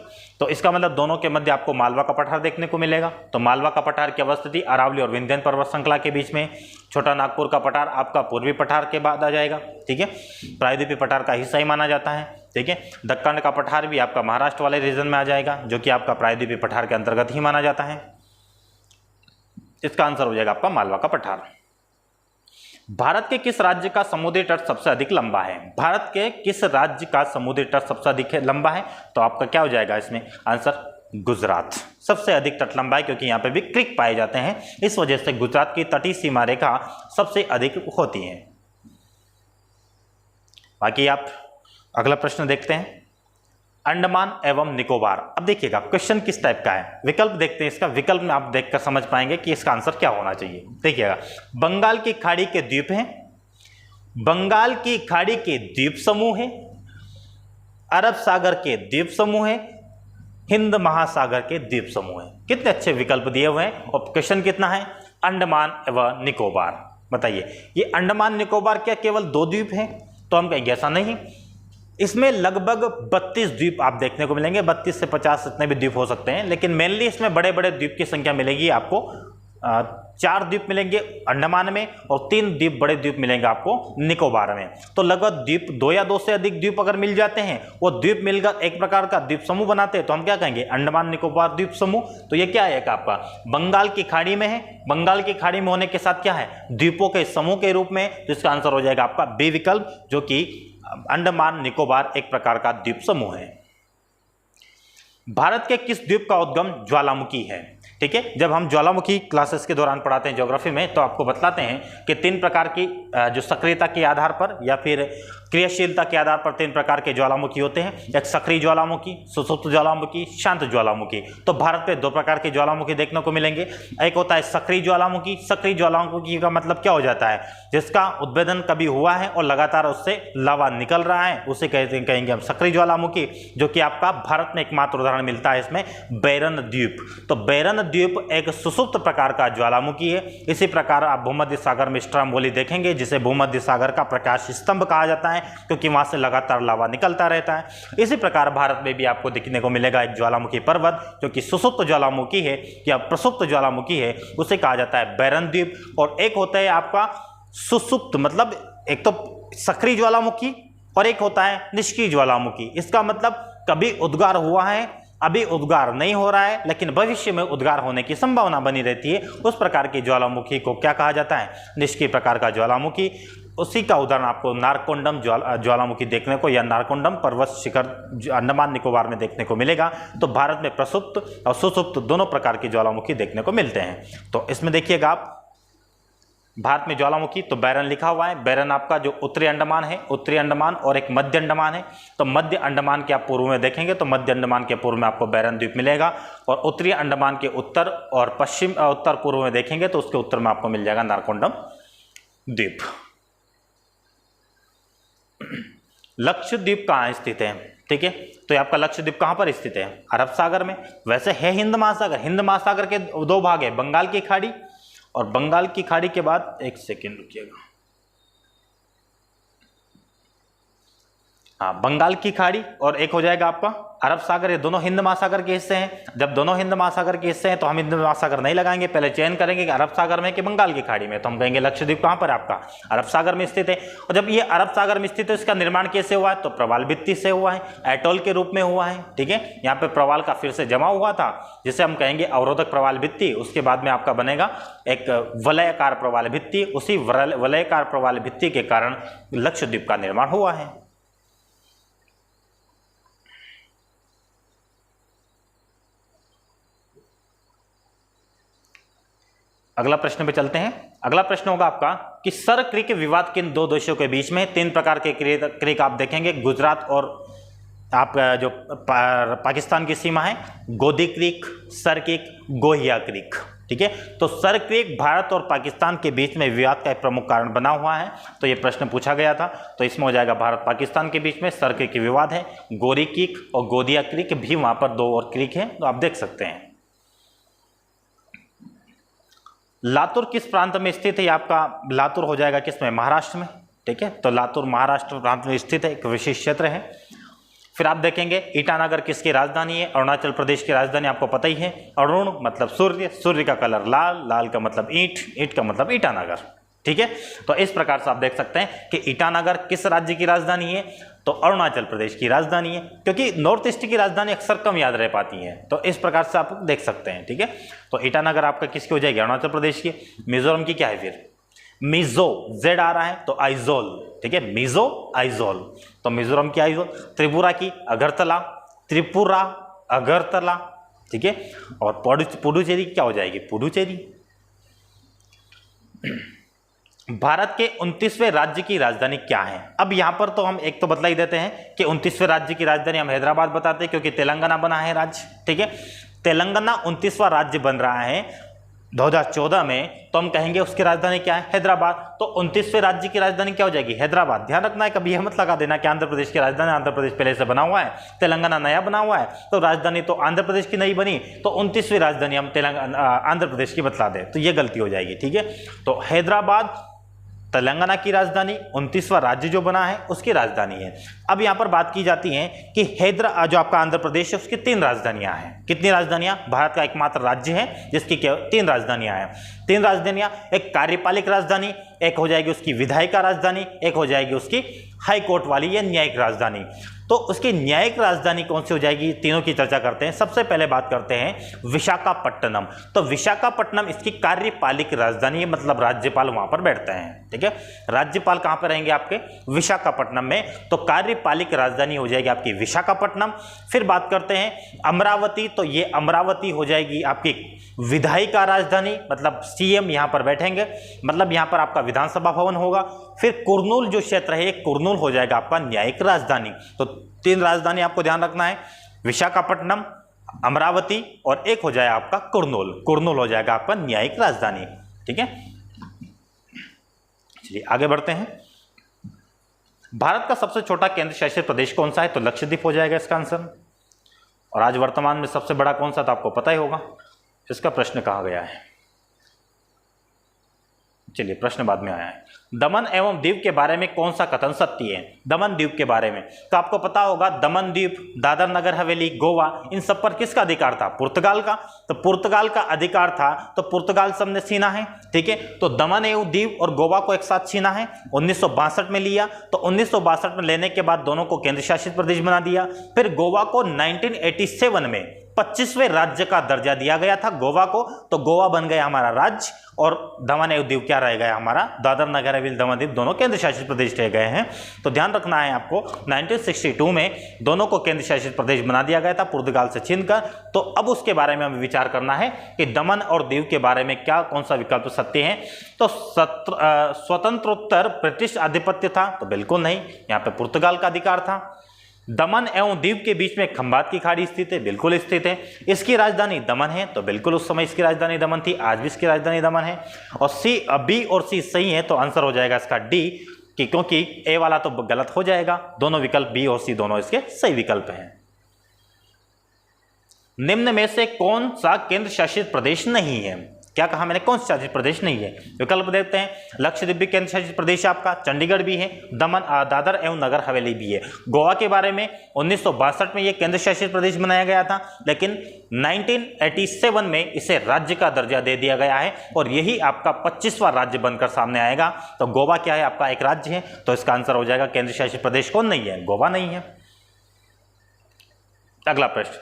तो इसका मतलब दोनों के मध्य आपको मालवा का पठार देखने को मिलेगा। तो मालवा का पठार की अवस्थिति अरावली और विंध्यन पर्वत श्रृंखला के बीच में। छोटा नागपुर का पठार आपका पूर्वी पठार के बाद आ जाएगा। ठीक है, प्रायद्वीपीय पठार का हिस्सा ही माना जाता है। ठीक है, दक्कन का पठार भी आपका महाराष्ट्र वाले रीजन में आ जाएगा, जो कि आपका प्रायद्वीपीय पठार के अंतर्गत ही माना जाता है। इसका आंसर हो जाएगा आपका मालवा का पठार। भारत के किस राज्य का समुद्री तट सबसे अधिक लंबा है, भारत के किस राज्य का समुद्री तट सबसे अधिक लंबा है, तो आपका क्या हो जाएगा इसमें आंसर, गुजरात सबसे अधिक तट लंबा है, क्योंकि यहाँ पे भी क्रीक पाए जाते हैं, इस वजह से गुजरात की तटीय सीमा रेखा सबसे अधिक होती है। बाकी आप अगला प्रश्न देखते हैं, अंडमान एवं निकोबार। अब देखिएगा क्वेश्चन किस टाइप का है, विकल्प देखते हैं इसका, विकल्प में आप देखकर समझ पाएंगे कि इसका आंसर क्या होना चाहिए। देखिएगा, बंगाल की खाड़ी के द्वीप हैं, बंगाल की खाड़ी के द्वीप समूह है, अरब सागर के द्वीप समूह है, हिंद महासागर के द्वीप समूह है। कितने अच्छे विकल्प दिए हुए हैं, और क्वेश्चन कितना है, अंडमान एवं निकोबार। बताइए, ये अंडमान निकोबार क्या केवल 2 द्वीप हैं, तो हम कहेंगे ऐसा नहीं, इसमें लगभग 32 द्वीप आप देखने को मिलेंगे, 32 से 50 इतने भी द्वीप हो सकते हैं, लेकिन मेनली इसमें बड़े बड़े द्वीप की संख्या मिलेगी आपको। 4 द्वीप मिलेंगे अंडमान में और 3 द्वीप बड़े द्वीप मिलेंगे आपको निकोबार में। तो लगभग द्वीप 2 या 2 से अधिक द्वीप अगर मिल जाते हैं, वो द्वीप मिलकर एक प्रकार का द्वीप समूह बनाते हैं, तो हम क्या कहेंगे, अंडमान निकोबार द्वीप समूह। तो ये क्या है आपका, बंगाल की खाड़ी में है, बंगाल की खाड़ी में होने के साथ क्या है, द्वीपों के समूह के रूप में, जिसका आंसर हो जाएगा आपका बी विकल्प, जो कि अंडमान निकोबार एक प्रकार का द्वीप समूह है। भारत के किस द्वीप का उद्गम ज्वालामुखी है। ठीक है, जब हम ज्वालामुखी क्लासेस के दौरान पढ़ाते हैं ज्योग्राफी में, तो आपको बतलाते हैं कि 3 प्रकार की जो सक्रियता के आधार पर या फिर क्रियाशीलता के आधार पर 3 प्रकार के ज्वालामुखी होते हैं, एक सक्रिय ज्वालामुखी, सुसुप्त ज्वालामुखी, शांत ज्वालामुखी। तो भारत पे 2 प्रकार के ज्वालामुखी देखने को मिलेंगे, एक होता है सक्रिय ज्वालामुखी। सक्रिय ज्वालामुखी का मतलब क्या हो जाता है, जिसका उद्भेदन कभी हुआ है और लगातार उससे लावा निकल रहा है, उसे कहेंगे हम सक्रिय ज्वालामुखी, जो कि आपका भारत में एकमात्र उदाहरण मिलता है इसमें, बैरन द्वीप। तो बैरन द्वीप एक सुसुप्त प्रकार का ज्वालामुखी है। इसी प्रकार आप भूमध्य सागर में स्ट्रोम्बोली देखेंगे, जिसे भूमध्य सागर का प्रकाश स्तंभ कहा जाता है, क्योंकि वहां से लगातार लावा निकलता रहता है। इसी प्रकार भारत में भी आपको देखने को मिलेगा एक ज्वालामुखी पर्वत, जो कि सुसुप्त ज्वालामुखी है या प्रसुप्त ज्वालामुखी है, उसे कहा जाता है बैरन द्वीप। और एक होता है आपका सुसुप्त मतलब एक तो सक्रिय ज्वालामुखी और एक होता है निष्क्रिय ज्वालामुखी। इसका मतलब कभी उद्गार हुआ है, अभी उद्गार नहीं हो रहा है, लेकिन भविष्य में उद्गार होने की संभावना बनी रहती है, उस प्रकार की ज्वालामुखी को क्या कहा जाता है? निष्क्रिय प्रकार का ज्वालामुखी। उसी का उदाहरण आपको नारकोंडम ज्वालामुखी देखने को या नारकोंडम पर्वत शिखर अंडमान निकोबार में देखने को मिलेगा। तो भारत में प्रसुप्त और सुसुप्त दोनों प्रकार की ज्वालामुखी देखने को मिलते हैं। तो इसमें देखिएगा आप, भारत में ज्वालामुखी तो बैरन लिखा हुआ है। बैरन आपका जो उत्तरी अंडमान है, उत्तरी अंडमान और एक मध्य अंडमान है। तो मध्य अंडमान के आप पूर्व में देखेंगे तो मध्य अंडमान के पूर्व में आपको बैरन द्वीप मिलेगा, और उत्तरी अंडमान के उत्तर और पश्चिम उत्तर पूर्व में देखेंगे तो उसके उत्तर में आपको मिल जाएगा नारकोंडम द्वीप। लक्षद्वीप कहाँ स्थित है? ठीक है, तो ये आपका लक्षद्वीप कहाँ पर स्थित है? अरब सागर में। वैसे है हिंद महासागर। हिंद महासागर के दो भाग है, बंगाल की खाड़ी और बंगाल की खाड़ी के बाद, एक सेकेंड रुकिएगा, हाँ, बंगाल की खाड़ी और एक हो जाएगा आपका अरब सागर। ये दोनों हिंद महासागर के हिस्से हैं। जब दोनों हिंद महासागर के हिस्से हैं तो हम हिंद महासागर नहीं लगाएंगे, पहले चयन करेंगे कि अरब सागर में कि बंगाल की खाड़ी में। तो हम कहेंगे लक्षद्वीप कहाँ पर है आपका? अरब सागर में स्थित है। और जब ये अरब सागर में स्थित है, इसका निर्माण कैसे हुआ है? तो प्रवाल भित्ति से हुआ है, एटोल के रूप में हुआ है। ठीक है, यहाँ पे प्रवाल का फिर से जमा हुआ था, जिसे हम कहेंगे अवरोधक प्रवाल भित्ति। उसके बाद में आपका बनेगा एक वलयाकार प्रवाल भित्ति। उसी वलयाकार प्रवाल भित्ति के कारण लक्षद्वीप का निर्माण हुआ है। अगला प्रश्न पे चलते हैं। अगला प्रश्न होगा आपका कि सर क्रीक विवाद किन दो देशों के बीच में? तीन प्रकार के क्रीक आप देखेंगे, गुजरात और आपका जो पाकिस्तान की सीमा है, गोदी creek, sir creek, Gohiya creek. ठीक है, तो सर क्रीक भारत और पाकिस्तान के बीच में विवाद का एक प्रमुख कारण बना हुआ है। तो ये प्रश्न पूछा गया था, तो इसमें हो जाएगा भारत पाकिस्तान के बीच में सर क्रीक की विवाद है। गोरी क्रीक और गोदिया क्रीक भी वहां पर दो और क्रीक है, तो आप देख सकते हैं। लातूर किस प्रांत में स्थित है? आपका लातूर हो जाएगा किसमें? महाराष्ट्र में। ठीक है, तो लातूर महाराष्ट्र प्रांत में स्थित है, एक विशेष क्षेत्र है। फिर आप देखेंगे ईटानगर किसकी राजधानी है? अरुणाचल प्रदेश की राजधानी आपको पता ही है। अरुण मतलब सूर्य, सूर्य का कलर लाल, लाल का मतलब ईंट, ईंट का मतलब ईटानगर। ठीक है, तो इस प्रकार से आप देख सकते हैं कि ईटानगर किस राज्य की राजधानी है? तो अरुणाचल प्रदेश की राजधानी है, क्योंकि नॉर्थ ईस्ट की राजधानी अक्सर कम याद रह पाती है। तो इस प्रकार से आप देख सकते हैं। ठीक है, तो ईटानगर आपका किसकी हो जाएगी? अरुणाचल प्रदेश की। मिजोरम की क्या है फिर? मिजो, जेड आ रहा है तो आइजोल। ठीक है, मिजो आइजोल, तो मिजोरम की आइजोल। त्रिपुरा की अगरतला, त्रिपुरा अगरतला। ठीक है, और पुडुचेरी क्या हो जाएगी? पुडुचेरी। भारत के 29वें राज्य की राजधानी क्या है? अब यहां पर तो हम एक तो बतला ही देते हैं कि 29वें राज्य की राजधानी हम हैदराबाद बताते हैं, क्योंकि तेलंगाना बना है राज्य। ठीक है, तेलंगाना 29वां राज्य बन रहा है 2014 में, तो हम कहेंगे उसकी राजधानी क्या है? हैदराबाद। तो 29वें राज्य की राजधानी क्या हो जाएगी? हैदराबाद। ध्यान रखना है, कभी यह मत लगा देना कि आंध्र प्रदेश की राजधानी, आंध्र प्रदेश पहले से बना हुआ है, तेलंगाना नया बना हुआ है, तो राजधानी तो आंध्र प्रदेश की नहीं बनी, तो 29वीं राजधानी हम आंध्र प्रदेश की बतला दें, तो यह गलती हो जाएगी। ठीक है, तो हैदराबाद तेलंगाना की राजधानी, 29वां राज्य जो बना है उसकी राजधानी है। अब यहां पर बात की जाती है कि जो आपका आंध्र प्रदेश है उसकी 3 राजधानियां हैं। कितनी राजधानियां? भारत का एकमात्र राज्य है जिसकी 3 राजधानियां हैं। 3 राजधानियां, एक कार्यपालिक राजधानी, एक हो जाएगी उसकी विधायिका राजधानी, एक हो जाएगी उसकी हाई कोर्ट वाली या न्यायिक राजधानी। तो उसकी न्यायिक राजधानी कौन सी हो जाएगी? तीनों की चर्चा करते हैं। सबसे पहले बात करते हैं विशाखापट्टनम। तो विशाखापट्टनम इसकी कार्यपालिक राजधानी है, मतलब राज्यपाल वहां पर बैठते हैं। ठीक है, राज्यपाल कहां पर रहेंगे? आपके विशाखापट्टनम में। तो कार्यपालिक राजधानी हो जाएगी आपकी विशाखापट्टनम। फिर बात करते हैं अमरावती। तो ये अमरावती हो जाएगी आपकी विधायिका राजधानी, मतलब सीएम यहां पर बैठेंगे, मतलब यहां पर आपका विधानसभा भवन होगा। फिर कुर्नूल जो क्षेत्र है, कुर्नूल हो जाएगा आपका न्यायिक राजधानी। तो 3 राजधानी आपको ध्यान रखना है, विशाखापट्टनम, अमरावती और एक हो जाए आपका कुर्नूल। कुर्नूल हो जाएगा आपका न्यायिक राजधानी। ठीक है, चलिए आगे बढ़ते हैं। भारत का सबसे छोटा केंद्र शासित प्रदेश कौन सा है? तो लक्षद्वीप हो जाएगा इसका आंसर। और आज वर्तमान में सबसे बड़ा कौन सा था आपको पता ही होगा, इसका प्रश्न कहा गया है। चलिए प्रश्न बाद में आया है। दमन एवं द्वीप के बारे में कौन सा कथन सत्य है? दमन द्वीप के बारे में तो आपको पता होगा, दमन द्वीप, दादर नगर हवेली, गोवा, इन सब पर किसका अधिकार था? पुर्तगाल का। तो पुर्तगाल का अधिकार था तो पुर्तगाल से हमने छीना है, ठीक है। तो दमन एवं द्वीप और गोवा को एक साथ छीना है, 1962 में लिया। तो 1962 में लेने के बाद दोनों को केंद्र शासित प्रदेश बना दिया। फिर गोवा को 1987 में 25वें राज्य का दर्जा दिया गया था गोवा को, तो गोवा बन गया हमारा राज्य और दमन एवं दीव क्या रह गया हमारा? दादर नगर हवेली दमन दीव दोनों केंद्र शासित प्रदेश रह गए हैं। तो ध्यान रखना है आपको, 1962 में दोनों को केंद्र शासित प्रदेश बना दिया गया था पुर्तगाल से छीनकर। तो अब उसके बारे में हमें विचार करना है कि दमन और दीव के बारे में क्या कौन सा विकल्प सत्य है। तो स्वतंत्रोत्तर ब्रिटिश आधिपत्य था, तो बिल्कुल नहीं, यहाँ पे पुर्तगाल का अधिकार था। दमन एवं दीव के बीच में खंबात की खाड़ी स्थित है, बिल्कुल स्थित है। इसकी राजधानी दमन है, तो बिल्कुल उस समय इसकी राजधानी दमन थी, आज भी इसकी राजधानी दमन है। और बी और सी सही है, तो आंसर हो जाएगा इसका डी, क्योंकि ए वाला तो गलत हो जाएगा। दोनों विकल्प बी और सी दोनों इसके सही विकल्प हैं। निम्न में से कौन सा केंद्र शासित प्रदेश नहीं है? क्या कहा मैंने? कौन सा शासित प्रदेश नहीं है? विकल्प देते हैं। लक्षद्वीप भी केंद्र शासित प्रदेश है आपका, चंडीगढ़ भी है, दादर एवं नगर हवेली भी है। गोवा के बारे में 1962 में यह केंद्र शासित प्रदेश बनाया गया था, लेकिन 1987 में इसे राज्य का दर्जा दे दिया गया है और यही आपका 25वां राज्य बनकर सामने आएगा। तो गोवा क्या है? आपका एक राज्य है, तो इसका आंसर हो जाएगा केंद्र शासित प्रदेश कौन नहीं है? गोवा नहीं है। अगला प्रश्न,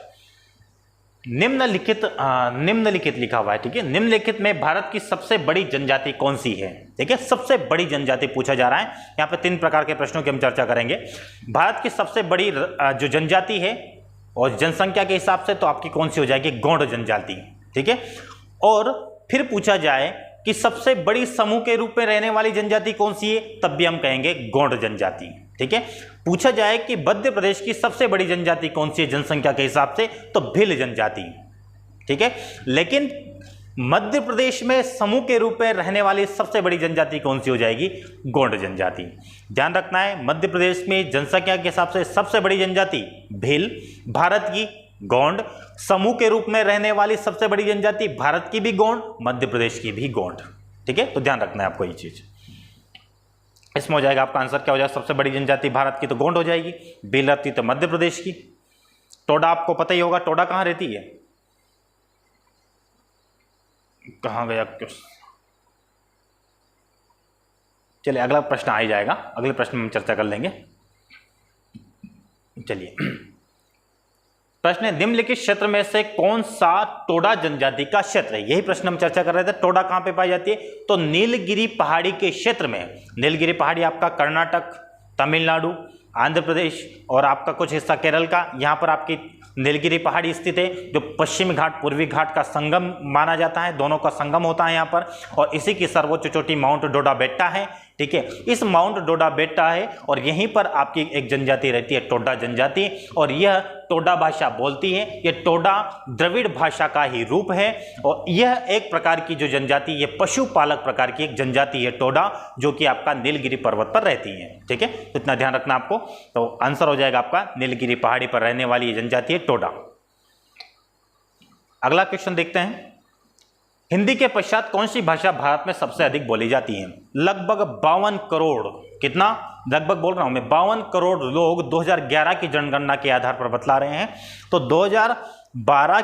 निम्नलिखित लिखा हुआ है, ठीक है। निम्नलिखित में भारत की सबसे बड़ी जनजाति कौन सी है? ठीक है, सबसे बड़ी जनजाति पूछा जा रहा है। यहाँ पे 3 प्रकार के प्रश्नों की हम चर्चा करेंगे। भारत की सबसे बड़ी जो जनजाति है और जनसंख्या के हिसाब से तो आपकी कौन सी हो जाएगी? गौंड जनजाति, ठीक है। और फिर पूछा जाए कि सबसे बड़ी समूह के रूप में रहने वाली जनजाति कौन सी है, तब भी हम कहेंगे गौंड जनजाति, ठीक है। पूछा जाए कि मध्य प्रदेश की सबसे बड़ी जनजाति कौन सी है जनसंख्या के हिसाब से, तो भील जनजाति, ठीक है। लेकिन मध्य प्रदेश में समूह के रूप में रहने वाली सबसे बड़ी जनजाति कौन सी हो जाएगी? गौंड जनजाति। ध्यान रखना है, मध्य प्रदेश में जनसंख्या के हिसाब से सबसे बड़ी जनजाति भील, भारत की गौंड, समूह के रूप में रहने वाली सबसे बड़ी जनजाति भारत की भी गौंड, मध्य प्रदेश की भी गौंड, ठीक है। तो ध्यान रखना है आपको ये चीज। इसमें हो जाएगा आपका आंसर क्या हो जाएगा? सबसे बड़ी जनजाति भारत की तो गौंड हो जाएगी, भील रहती तो मध्य प्रदेश की। टोडा आपको पता ही होगा, टोडा कहां रहती है? कहां गया? चलिए अगला प्रश्न आ ही जाएगा, अगले प्रश्न में हम चर्चा कर लेंगे। चलिए प्रश्न है, निम्नलिखित क्षेत्र में से कौन सा टोडा जनजाति का क्षेत्र है? यही प्रश्न हम चर्चा कर रहे थे। टोडा कहां पे पाई जाती है? तो नीलगिरी पहाड़ी के क्षेत्र में। नीलगिरी पहाड़ी आपका कर्नाटक, तमिलनाडु, आंध्र प्रदेश और आपका कुछ हिस्सा केरल का, यहां पर आपकी नीलगिरी पहाड़ी स्थित है, जो पश्चिमी घाट पूर्वी घाट का संगम माना जाता है, दोनों का संगम होता है यहाँ पर। और इसी की सर्वोच्च चोटी माउंट डोडा बेट्टा है, ठीक है। इस माउंट डोडा बेट्टा है और यहीं पर आपकी एक जनजाति रहती है, टोडा जनजाति, और यह टोडा भाषा बोलती है। यह टोडा द्रविड़ भाषा का ही रूप है और यह एक प्रकार की जो जनजाति, यह पशुपालक प्रकार की एक जनजाति है टोडा, जो कि आपका नीलगिरी पर्वत पर रहती है, ठीक है। तो इतना ध्यान रखना आपको। तो आंसर हो जाएगा आपका नीलगिरी पहाड़ी पर रहने वाली ये जनजाति है टोडा। अगला क्वेश्चन देखते हैं, हिंदी के पश्चात कौन सी भाषा भारत में सबसे अधिक बोली जाती है? लगभग 52 करोड़, कितना लगभग बोल रहा हूं मैं, 52 करोड़ लोग 2011 की जनगणना के आधार पर बतला रहे हैं। तो 2011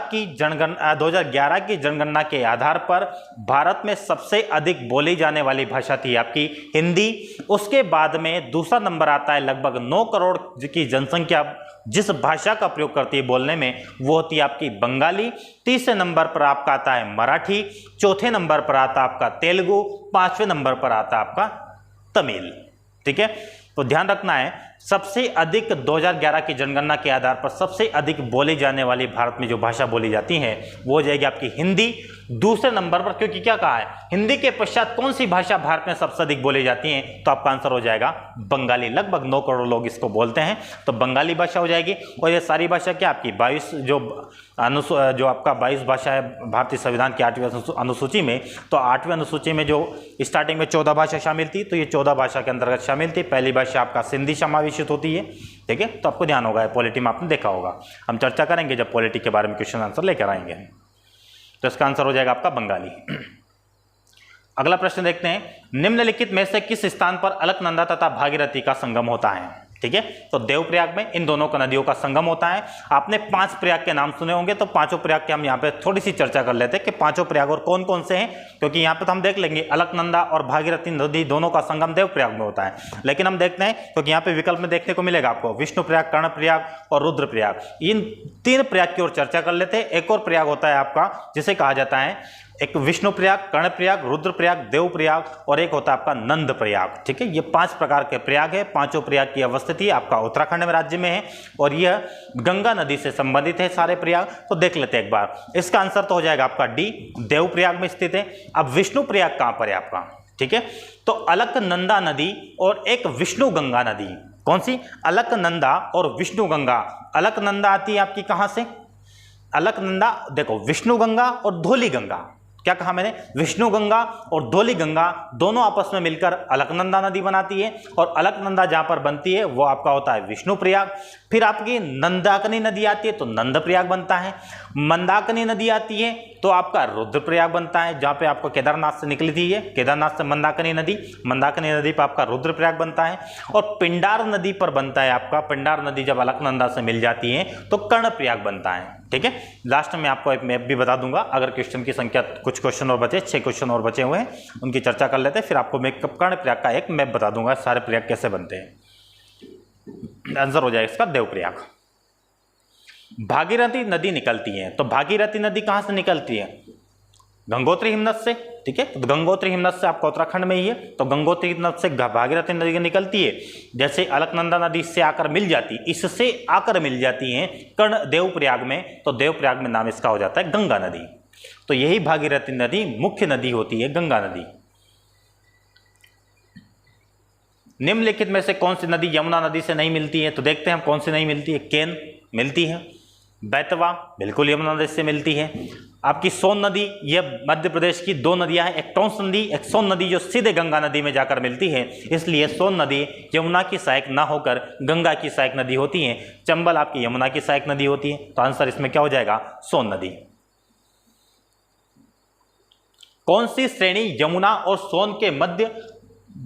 की जनगणना के आधार पर भारत में सबसे अधिक बोली जाने वाली भाषा थी आपकी हिंदी। उसके बाद में दूसरा नंबर आता है, लगभग 9 करोड़ की जनसंख्या जिस भाषा का प्रयोग करती है बोलने में, वो होती है आपकी बंगाली। तीसरे नंबर पर आपका आता है मराठी, चौथे नंबर पर आता है आपका तेलुगु, 5वें नंबर पर आता है आपका तमिल, ठीक है। तो ध्यान रखना है, सबसे अधिक 2011 की जनगणना के आधार पर सबसे अधिक बोली जाने वाली भारत में जो भाषा बोली जाती है वो हो जाएगी आपकी हिंदी। दूसरे नंबर पर, क्योंकि क्या कहा है, हिंदी के पश्चात कौन सी भाषा भारत में सबसे अधिक बोली जाती है, तो आपका आंसर हो जाएगा बंगाली। लगभग 9 करोड़ लोग इसको बोलते हैं, तो बंगाली भाषा हो जाएगी। और ये सारी भाषा क्या आपकी 22 जो आपका 22 भाषा है भारतीय संविधान की 8वीं अनुसूची में, तो 8वीं अनुसूची में जो स्टार्टिंग में 14 भाषा शामिल थी, तो ये 14 भाषा के अंतर्गत शामिल थी। पहली भाषा आपका सिंधी समावेशित होती है, ठीक है। तो आपको ध्यान होगा, पॉलिटी में आपने देखा होगा, हम चर्चा करेंगे जब पॉलिटी के बारे में क्वेश्चन आंसर लेकर आएंगे। तो इसका आंसर हो जाएगा आपका बंगाली। अगला प्रश्न देखते हैं, निम्नलिखित में से किस स्थान पर अलकनंदा तथा भागीरथी का संगम होता है? ठीक है, तो देवप्रयाग में इन दोनों का नदियों का संगम होता है। आपने 5 प्रयाग के नाम सुने होंगे, तो पांचों प्रयाग के हम यहाँ पे थोड़ी सी चर्चा कर लेते हैं कि पांचों प्रयाग और कौन कौन से हैं, क्योंकि यहाँ पे तो हम देख लेंगे अलकनंदा और भागीरथी नदी दोनों का संगम देवप्रयाग में होता है, लेकिन हम देखते हैं क्योंकि यहाँ पे विकल्प में देखने को मिलेगा आपको विष्णुप्रयाग, कर्णप्रयाग और रुद्रप्रयाग। इन 3 प्रयाग की ओर चर्चा कर लेते हैं। एक और प्रयाग होता है आपका जिसे कहा जाता है, एक विष्णुप्रयाग, कर्णप्रयाग, रुद्रप्रयाग, देवप्रयाग और एक होता है आपका नंदप्रयाग। ठीक है, ये 5 प्रकार के प्रयाग है। पांचों प्रयाग की अवस्थिति आपका उत्तराखंड में राज्य में है और यह गंगा नदी से संबंधित है सारे प्रयाग। तो देख लेते हैं एक बार, इसका आंसर तो हो जाएगा आपका डी, देवप्रयाग में स्थित है। अब विष्णुप्रयाग कहां पर है आपका? ठीक है, तो अलकनंदा नदी और एक विष्णु गंगा नदी, कौन सी? अलकनंदा और विष्णु गंगा। अलकनंदा आती है आपकी कहां से? अलकनंदा देखो, विष्णु गंगा और धौली गंगा, क्या कहा मैंने? विष्णु गंगा और धौली गंगा दोनों आपस में मिलकर अलकनंदा नदी बनाती है और अलकनंदा जहां पर बनती है वो आपका होता है विष्णुप्रयाग। फिर आपकी नंदाकिनी नदी आती है तो नंदप्रयाग बनता है। मंदाकिनी नदी आती है तो आपका रुद्रप्रयाग बनता है, जहां पे आपको केदारनाथ से निकली थी, ये केदारनाथ से मंदाकिनी नदी, मंदाकिनी नदी पर आपका रुद्रप्रयाग बनता है। और पिंडार नदी पर बनता है आपका, पिंडार नदी जब अलकनंदा से मिल जाती है तो कर्णप्रयाग बनता है। ठीक है, लास्ट में आपको एक मैप भी बता दूंगा, अगर क्वेश्चन की संख्या कुछ क्वेश्चन और बचे, 6 क्वेश्चन और बचे हुए हैं, उनकी चर्चा कर लेते हैं। फिर आपको मैं कर्णप्रयाग का एक मैप बता दूंगा, सारे प्रयाग कैसे बनते हैं। आंसर हो जाएगा इसका देवप्रयाग। भागीरथी नदी निकलती है, तो भागीरथी नदी कहां से निकलती है? गंगोत्री हिमनद से। ठीक है, तो गंगोत्री हिमनद से आपका उत्तराखंड में ही है, तो गंगोत्री हिमनद से भागीरथी नदी निकलती है। जैसे अलकनंदा नदी इससे आकर मिल जाती, इससे आकर मिल जाती है कर्ण देवप्रयाग में, तो देवप्रयाग में नाम इसका हो जाता है गंगा नदी। तो यही भागीरथी नदी मुख्य नदी होती है, गंगा नदी। निम्नलिखित में से कौन सी नदी यमुना नदी से नहीं मिलती है? तो देखते हैं हम कौन सी नहीं मिलती है। केन मिलती है, बैतवा बिल्कुल यमुना नदी से मिलती है। आपकी सोन नदी, यह मध्य प्रदेश की 2 नदियां हैं, एक टोंस नदी, एक सोन नदी, जो सीधे गंगा नदी में जाकर मिलती है, इसलिए सोन नदी यमुना की सहायक ना होकर गंगा की सहायक नदी होती है। चंबल आपकी यमुना की सहायक नदी होती है, तो आंसर इसमें क्या हो जाएगा? सोन नदी। कौन सी श्रेणी यमुना और सोन के मध्य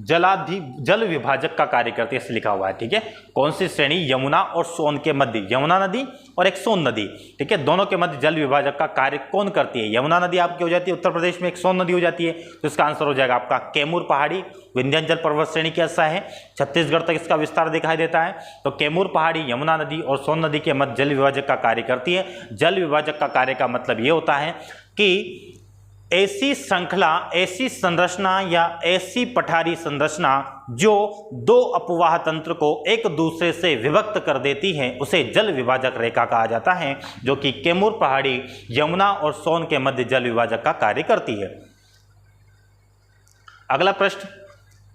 जल विभाजक का कार्य करती है? ऐसे लिखा हुआ है। ठीक है, कौन सी श्रेणी यमुना और सोन के मध्य, यमुना नदी और एक सोन नदी, ठीक है, दोनों के मध्य जल विभाजक का कार्य कौन करती है? यमुना नदी आपकी हो जाती है उत्तर प्रदेश में, एक सोन नदी हो जाती है, तो इसका आंसर हो जाएगा आपका कैमूर पहाड़ी। विंध्याचल पर्वत श्रेणी का हिस्सा है, छत्तीसगढ़ तक इसका विस्तार दिखाई देता है। तो कैमूर पहाड़ी यमुना नदी और सोन नदी के मध्य जल विभाजक का कार्य करती है। जल विभाजक का कार्य का मतलब ये होता है कि ऐसी श्रृंखला, ऐसी संरचना या ऐसी पठारी संरचना जो 2 अपवाह तंत्र को एक दूसरे से विभक्त कर देती है, उसे जल विभाजक रेखा कहा जाता है, जो कि कैमूर पहाड़ी यमुना और सोन के मध्य जल विभाजक का कार्य करती है। अगला प्रश्न,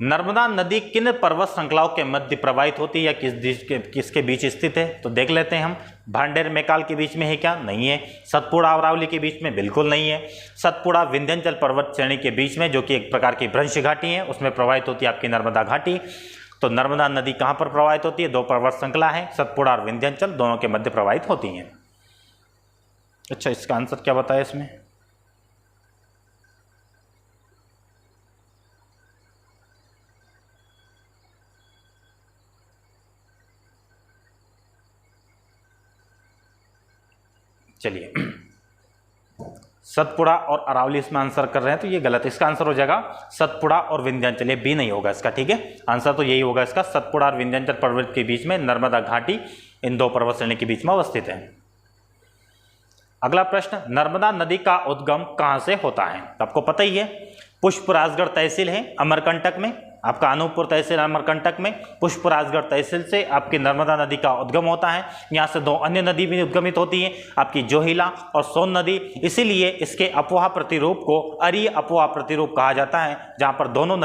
नर्मदा नदी किन पर्वत श्रृंखलाओं के मध्य प्रवाहित होती है या किसके बीच स्थित है? तो देख लेते हैं हम। भांडेर मैकाल के बीच में है क्या? नहीं है। सतपुड़ा अरावली के बीच में? बिल्कुल नहीं है। सतपुड़ा विंध्याचल पर्वत श्रेणी के बीच में, जो कि एक प्रकार की भ्रंश घाटी है, उसमें प्रवाहित होती है आपकी नर्मदा घाटी। तो नर्मदा नदी कहाँ पर प्रवाहित होती है? 2 पर्वत श्रृंखला है, सतपुड़ा और विंध्याचल, दोनों के मध्य प्रवाहित होती हैं। अच्छा, इसका आंसर क्या बताया इसमें? चलिए, सतपुड़ा और अरावली इसमें आंसर कर रहे हैं, तो ये गलत है। इसका आंसर हो जाएगा सतपुड़ा और विंध्याचल, ये बी नहीं होगा इसका। ठीक है, आंसर तो यही होगा इसका, सतपुड़ा और विंध्याचल पर्वत के बीच में नर्मदा घाटी इन 2 पर्वत श्रेणी के बीच में अवस्थित है। अगला प्रश्न, नर्मदा नदी का उद्गम कहां से होता है? तो आपको पता ही है, पुष्पराजगढ़ तहसील है अमरकंटक में, आपका अनूपपुर तहसील अमरकंटक में, पुष्पराजगढ़ तहसील से आपकी नर्मदा नदी का उद्गम होता है। यहाँ से 2 अन्य नदी भी उद्गमित होती हैं, आपकी जोहिला और सोन नदी। इसीलिए इसके अपवाह प्रतिरूप को अरीय अपवाह प्रतिरूप कहा जाता है, जहाँ पर तीनों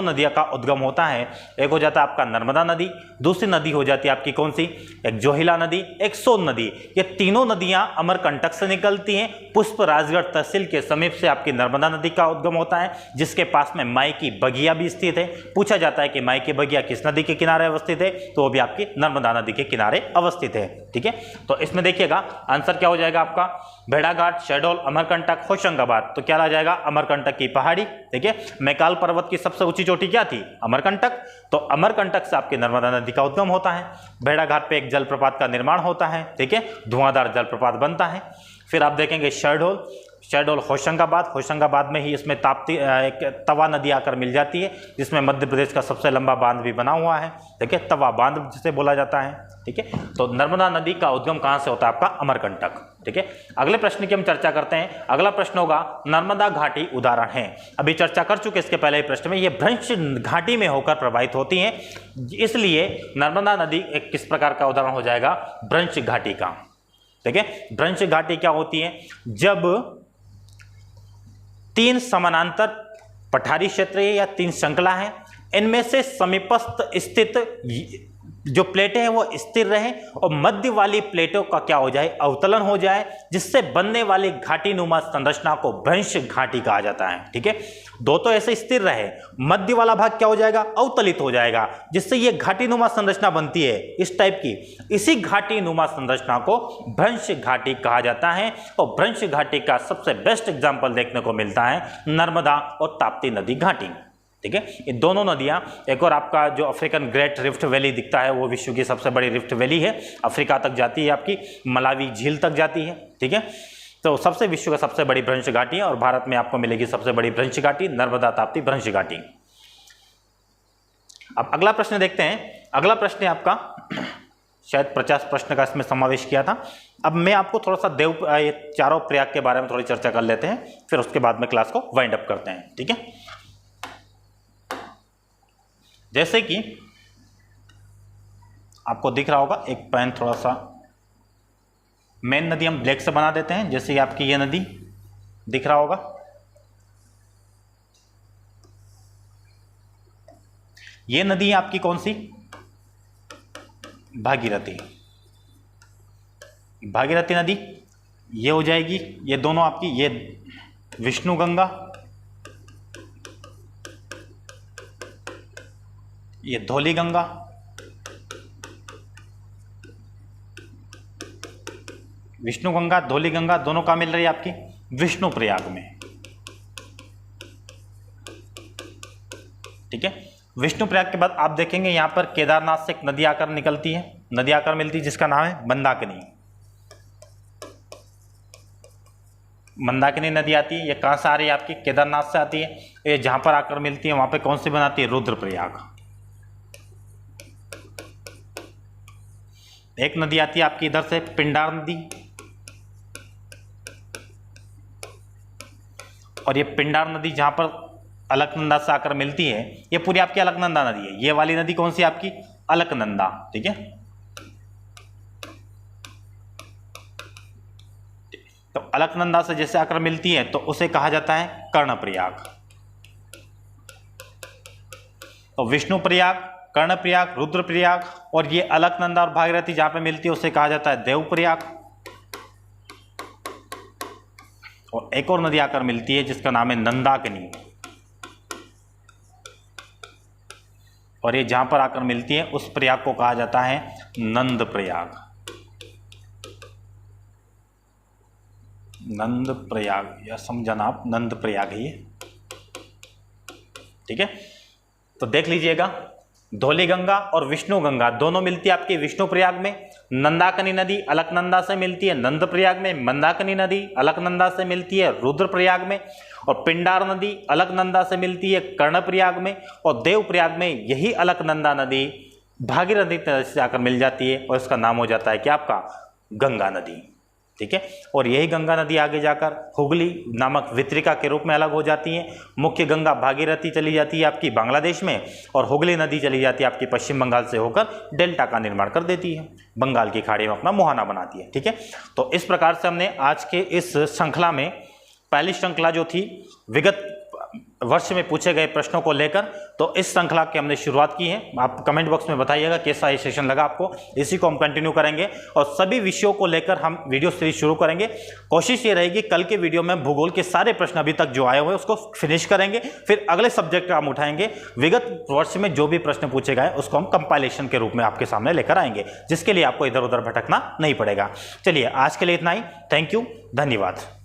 नदियों का उद्गम होता है। एक हो जाता है आपका नर्मदा नदी, दूसरी नदी हो जाती है आपकी कौन सी? एक जोहिला नदी, एक सोन नदी। ये तीनों नदियां अमरकंटक से निकलती हैं। पुष्पराजगढ़ तहसील के समीप से आपकी नर्मदा नदी का उद्गम होता है, जिसके पास में माई की बगिया भी स्थित है। पूछा जाता है कि माई की बगिया किस नदी के किनारे अवस्थित है? तो वो भी आपकी नर्मदा नदी के किनारे अवस्थित है। ठीक है। तो इसमें देखिएगा आंसर क्या हो जाएगा आपका, भेड़ाघाट, शहडोल, अमरकंटक, होशंगाबाद। तो क्या आ जाएगा, अमरकंटक की पहाड़ी। ठीक है, मैकाल पर्वत की सबसे ऊंची चोटी क्या थी, अमरकंटक। तो अमरकंटक से आपकी नर्मदा नदी का उद्गम होता है। भेड़ाघाट पे एक जलप्रपात का निर्माण होता है। ठीक है, धुआंधार जलप्रपात बनता है। फिर आप देखेंगे शहडोल, शहडोल होशंगाबाद, होशंगाबाद में ही इसमें ताप्ती एक तवा नदी आकर मिल जाती है, जिसमें मध्य प्रदेश का सबसे लंबा बांध भी बना हुआ है। ठीक है, तवा बांध जिसे बोला जाता है। ठीक है, तो नर्मदा नदी का उद्गम कहाँ से होता है, आपका अमरकंटक। ठीक है, अगले प्रश्न की हम चर्चा करते हैं। अगला प्रश्न होगा, नर्मदा घाटी उदाहरण है। अभी चर्चा कर चुके इसके पहले प्रश्न में, ये भ्रंश घाटी में होकर प्रवाहित होती हैं, इसलिए नर्मदा नदी एक किस प्रकार का उदाहरण हो जाएगा, भ्रंश घाटी का। ठीक है, भ्रंश घाटी क्या होती है, जब 3 समानांतर पठारी क्षेत्र या 3 श्रृंखला हैं, इनमें से समीपस्थ स्थित जो प्लेटें हैं वो स्थिर रहें और मध्य वाली प्लेटों का क्या हो जाए, अवतलन हो जाए, जिससे बनने वाली घाटी नुमा संरचना को भ्रंश घाटी कहा जाता है। ठीक है, दो तो ऐसे स्थिर रहे, मध्य वाला भाग क्या हो जाएगा, अवतलित हो जाएगा, जिससे ये घाटी नुमा संरचना बनती है इस टाइप की। इसी घाटी नुमा संरचना को भ्रंश घाटी कहा जाता है। और भ्रंश घाटी का सबसे बेस्ट एग्जाम्पल देखने को मिलता है नर्मदा और ताप्ती नदी घाटी। ठीक है, ये दोनों नदियां, एक और आपका जो अफ्रीकन ग्रेट रिफ्ट वैली दिखता है, वो विश्व की सबसे बड़ी रिफ्ट वैली है, अफ्रीका तक जाती है, आपकी मलावी झील तक जाती है। ठीक है, तो सबसे विश्व का सबसे बड़ी भ्रंश घाटी है, और भारत में आपको मिलेगी सबसे बड़ी भ्रंश घाटी, नर्मदा ताप्ती भ्रंश घाटी। अब अगला प्रश्न देखते हैं। अगला प्रश्न है आपका, शायद 50 प्रश्न का इसमें समावेश किया था। अब मैं आपको थोड़ा सा ये चारों प्रयाग के बारे में थोड़ी चर्चा कर लेते हैं, फिर उसके बाद में क्लास को वाइंड अप करते हैं। ठीक है, जैसे कि आपको दिख रहा होगा, एक पेन थोड़ा सा, मेन नदी हम ब्लैक से बना देते हैं। जैसे कि आपकी ये नदी दिख रहा होगा, ये नदी आपकी कौन सी, भागीरथी। भागीरथी नदी ये हो जाएगी, ये दोनों आपकी, ये विष्णु गंगा, ये धौली गंगा, विष्णु गंगा धौली गंगा दोनों का मिल रही है आपकी विष्णु प्रयाग में। ठीक है, विष्णु प्रयाग के बाद आप देखेंगे यहां पर केदारनाथ से एक नदी आकर निकलती है, नदी आकर मिलती है, जिसका नाम है मंदाकिनी। मंदाकिनी नदी आती है, ये कहां से आ रही है, आपकी केदारनाथ से आती है। ये जहां पर आकर मिलती है वहां पे कौन सी बनाती है, रुद्रप्रयाग। एक नदी आती है आपकी इधर से, पिंडार नदी, और ये पिंडार नदी जहां पर अलकनंदा से आकर मिलती है, ये पूरी आपकी अलकनंदा नदी है। ये वाली नदी कौन सी आपकी, अलकनंदा। ठीक है, तो अलकनंदा से जैसे आकर मिलती है तो उसे कहा जाता है कर्णप्रयाग। तो विष्णु प्रयाग, कर्णप्रयाग, रुद्रप्रयाग, और ये अलकनंदा और भागीरथी जहां पे मिलती है उसे कहा जाता है देवप्रयाग। और एक और नदी आकर मिलती है जिसका नाम है नंदाकिनी, और ये जहां पर आकर मिलती है उस प्रयाग को कहा जाता है नंद प्रयाग। नंद प्रयाग, या समझना आप, नंद प्रयाग है ये। ठीक है, तो देख लीजिएगा, धौली गंगा और विष्णु गंगा दोनों मिलती है आपकी विष्णु प्रयाग में। नंदाकिनी नदी अलकनंदा से मिलती है नंद प्रयाग में, मंदाकिनी नदी अलकनंदा से मिलती है रुद्रप्रयाग में, और पिंडार नदी अलकनंदा से मिलती है कर्णप्रयाग में, और देवप्रयाग में यही अलकनंदा नदी भागीरथी से आकर मिल जाती है, और इसका नाम हो जाता है क्या, आपका गंगा नदी। ठीक है, और यही गंगा नदी आगे जाकर हुगली नामक वितरिका के रूप में अलग हो जाती है। मुख्य गंगा भागीरथी चली जाती है आपकी बांग्लादेश में, और हुगली नदी चली जाती है आपकी पश्चिम बंगाल से होकर डेल्टा का निर्माण कर देती है, बंगाल की खाड़ी में अपना मुहाना बनाती है। ठीक है, तो इस प्रकार से हमने आज के इस श्रृंखला में, पहली श्रृंखला जो थी विगत वर्ष में पूछे गए प्रश्नों को लेकर। तो इस श्रृंखला की हमने शुरुआत की है। आप कमेंट बॉक्स में बताइएगा कैसा ये सेशन लगा आपको। इसी को हम कंटिन्यू करेंगे और सभी विषयों को लेकर हम वीडियो सीरीज शुरू करेंगे। कोशिश ये रहेगी कल के वीडियो में भूगोल के सारे प्रश्न अभी तक जो आए हुए उसको फिनिश करेंगे, फिर अगले सब्जेक्ट हम उठाएंगे। विगत वर्ष में जो भी प्रश्न पूछे गए उसको हम कंपाइलेशन के रूप में आपके सामने लेकर आएंगे, जिसके लिए आपको इधर उधर भटकना नहीं पड़ेगा। चलिए आज के लिए इतना ही। थैंक यू, धन्यवाद।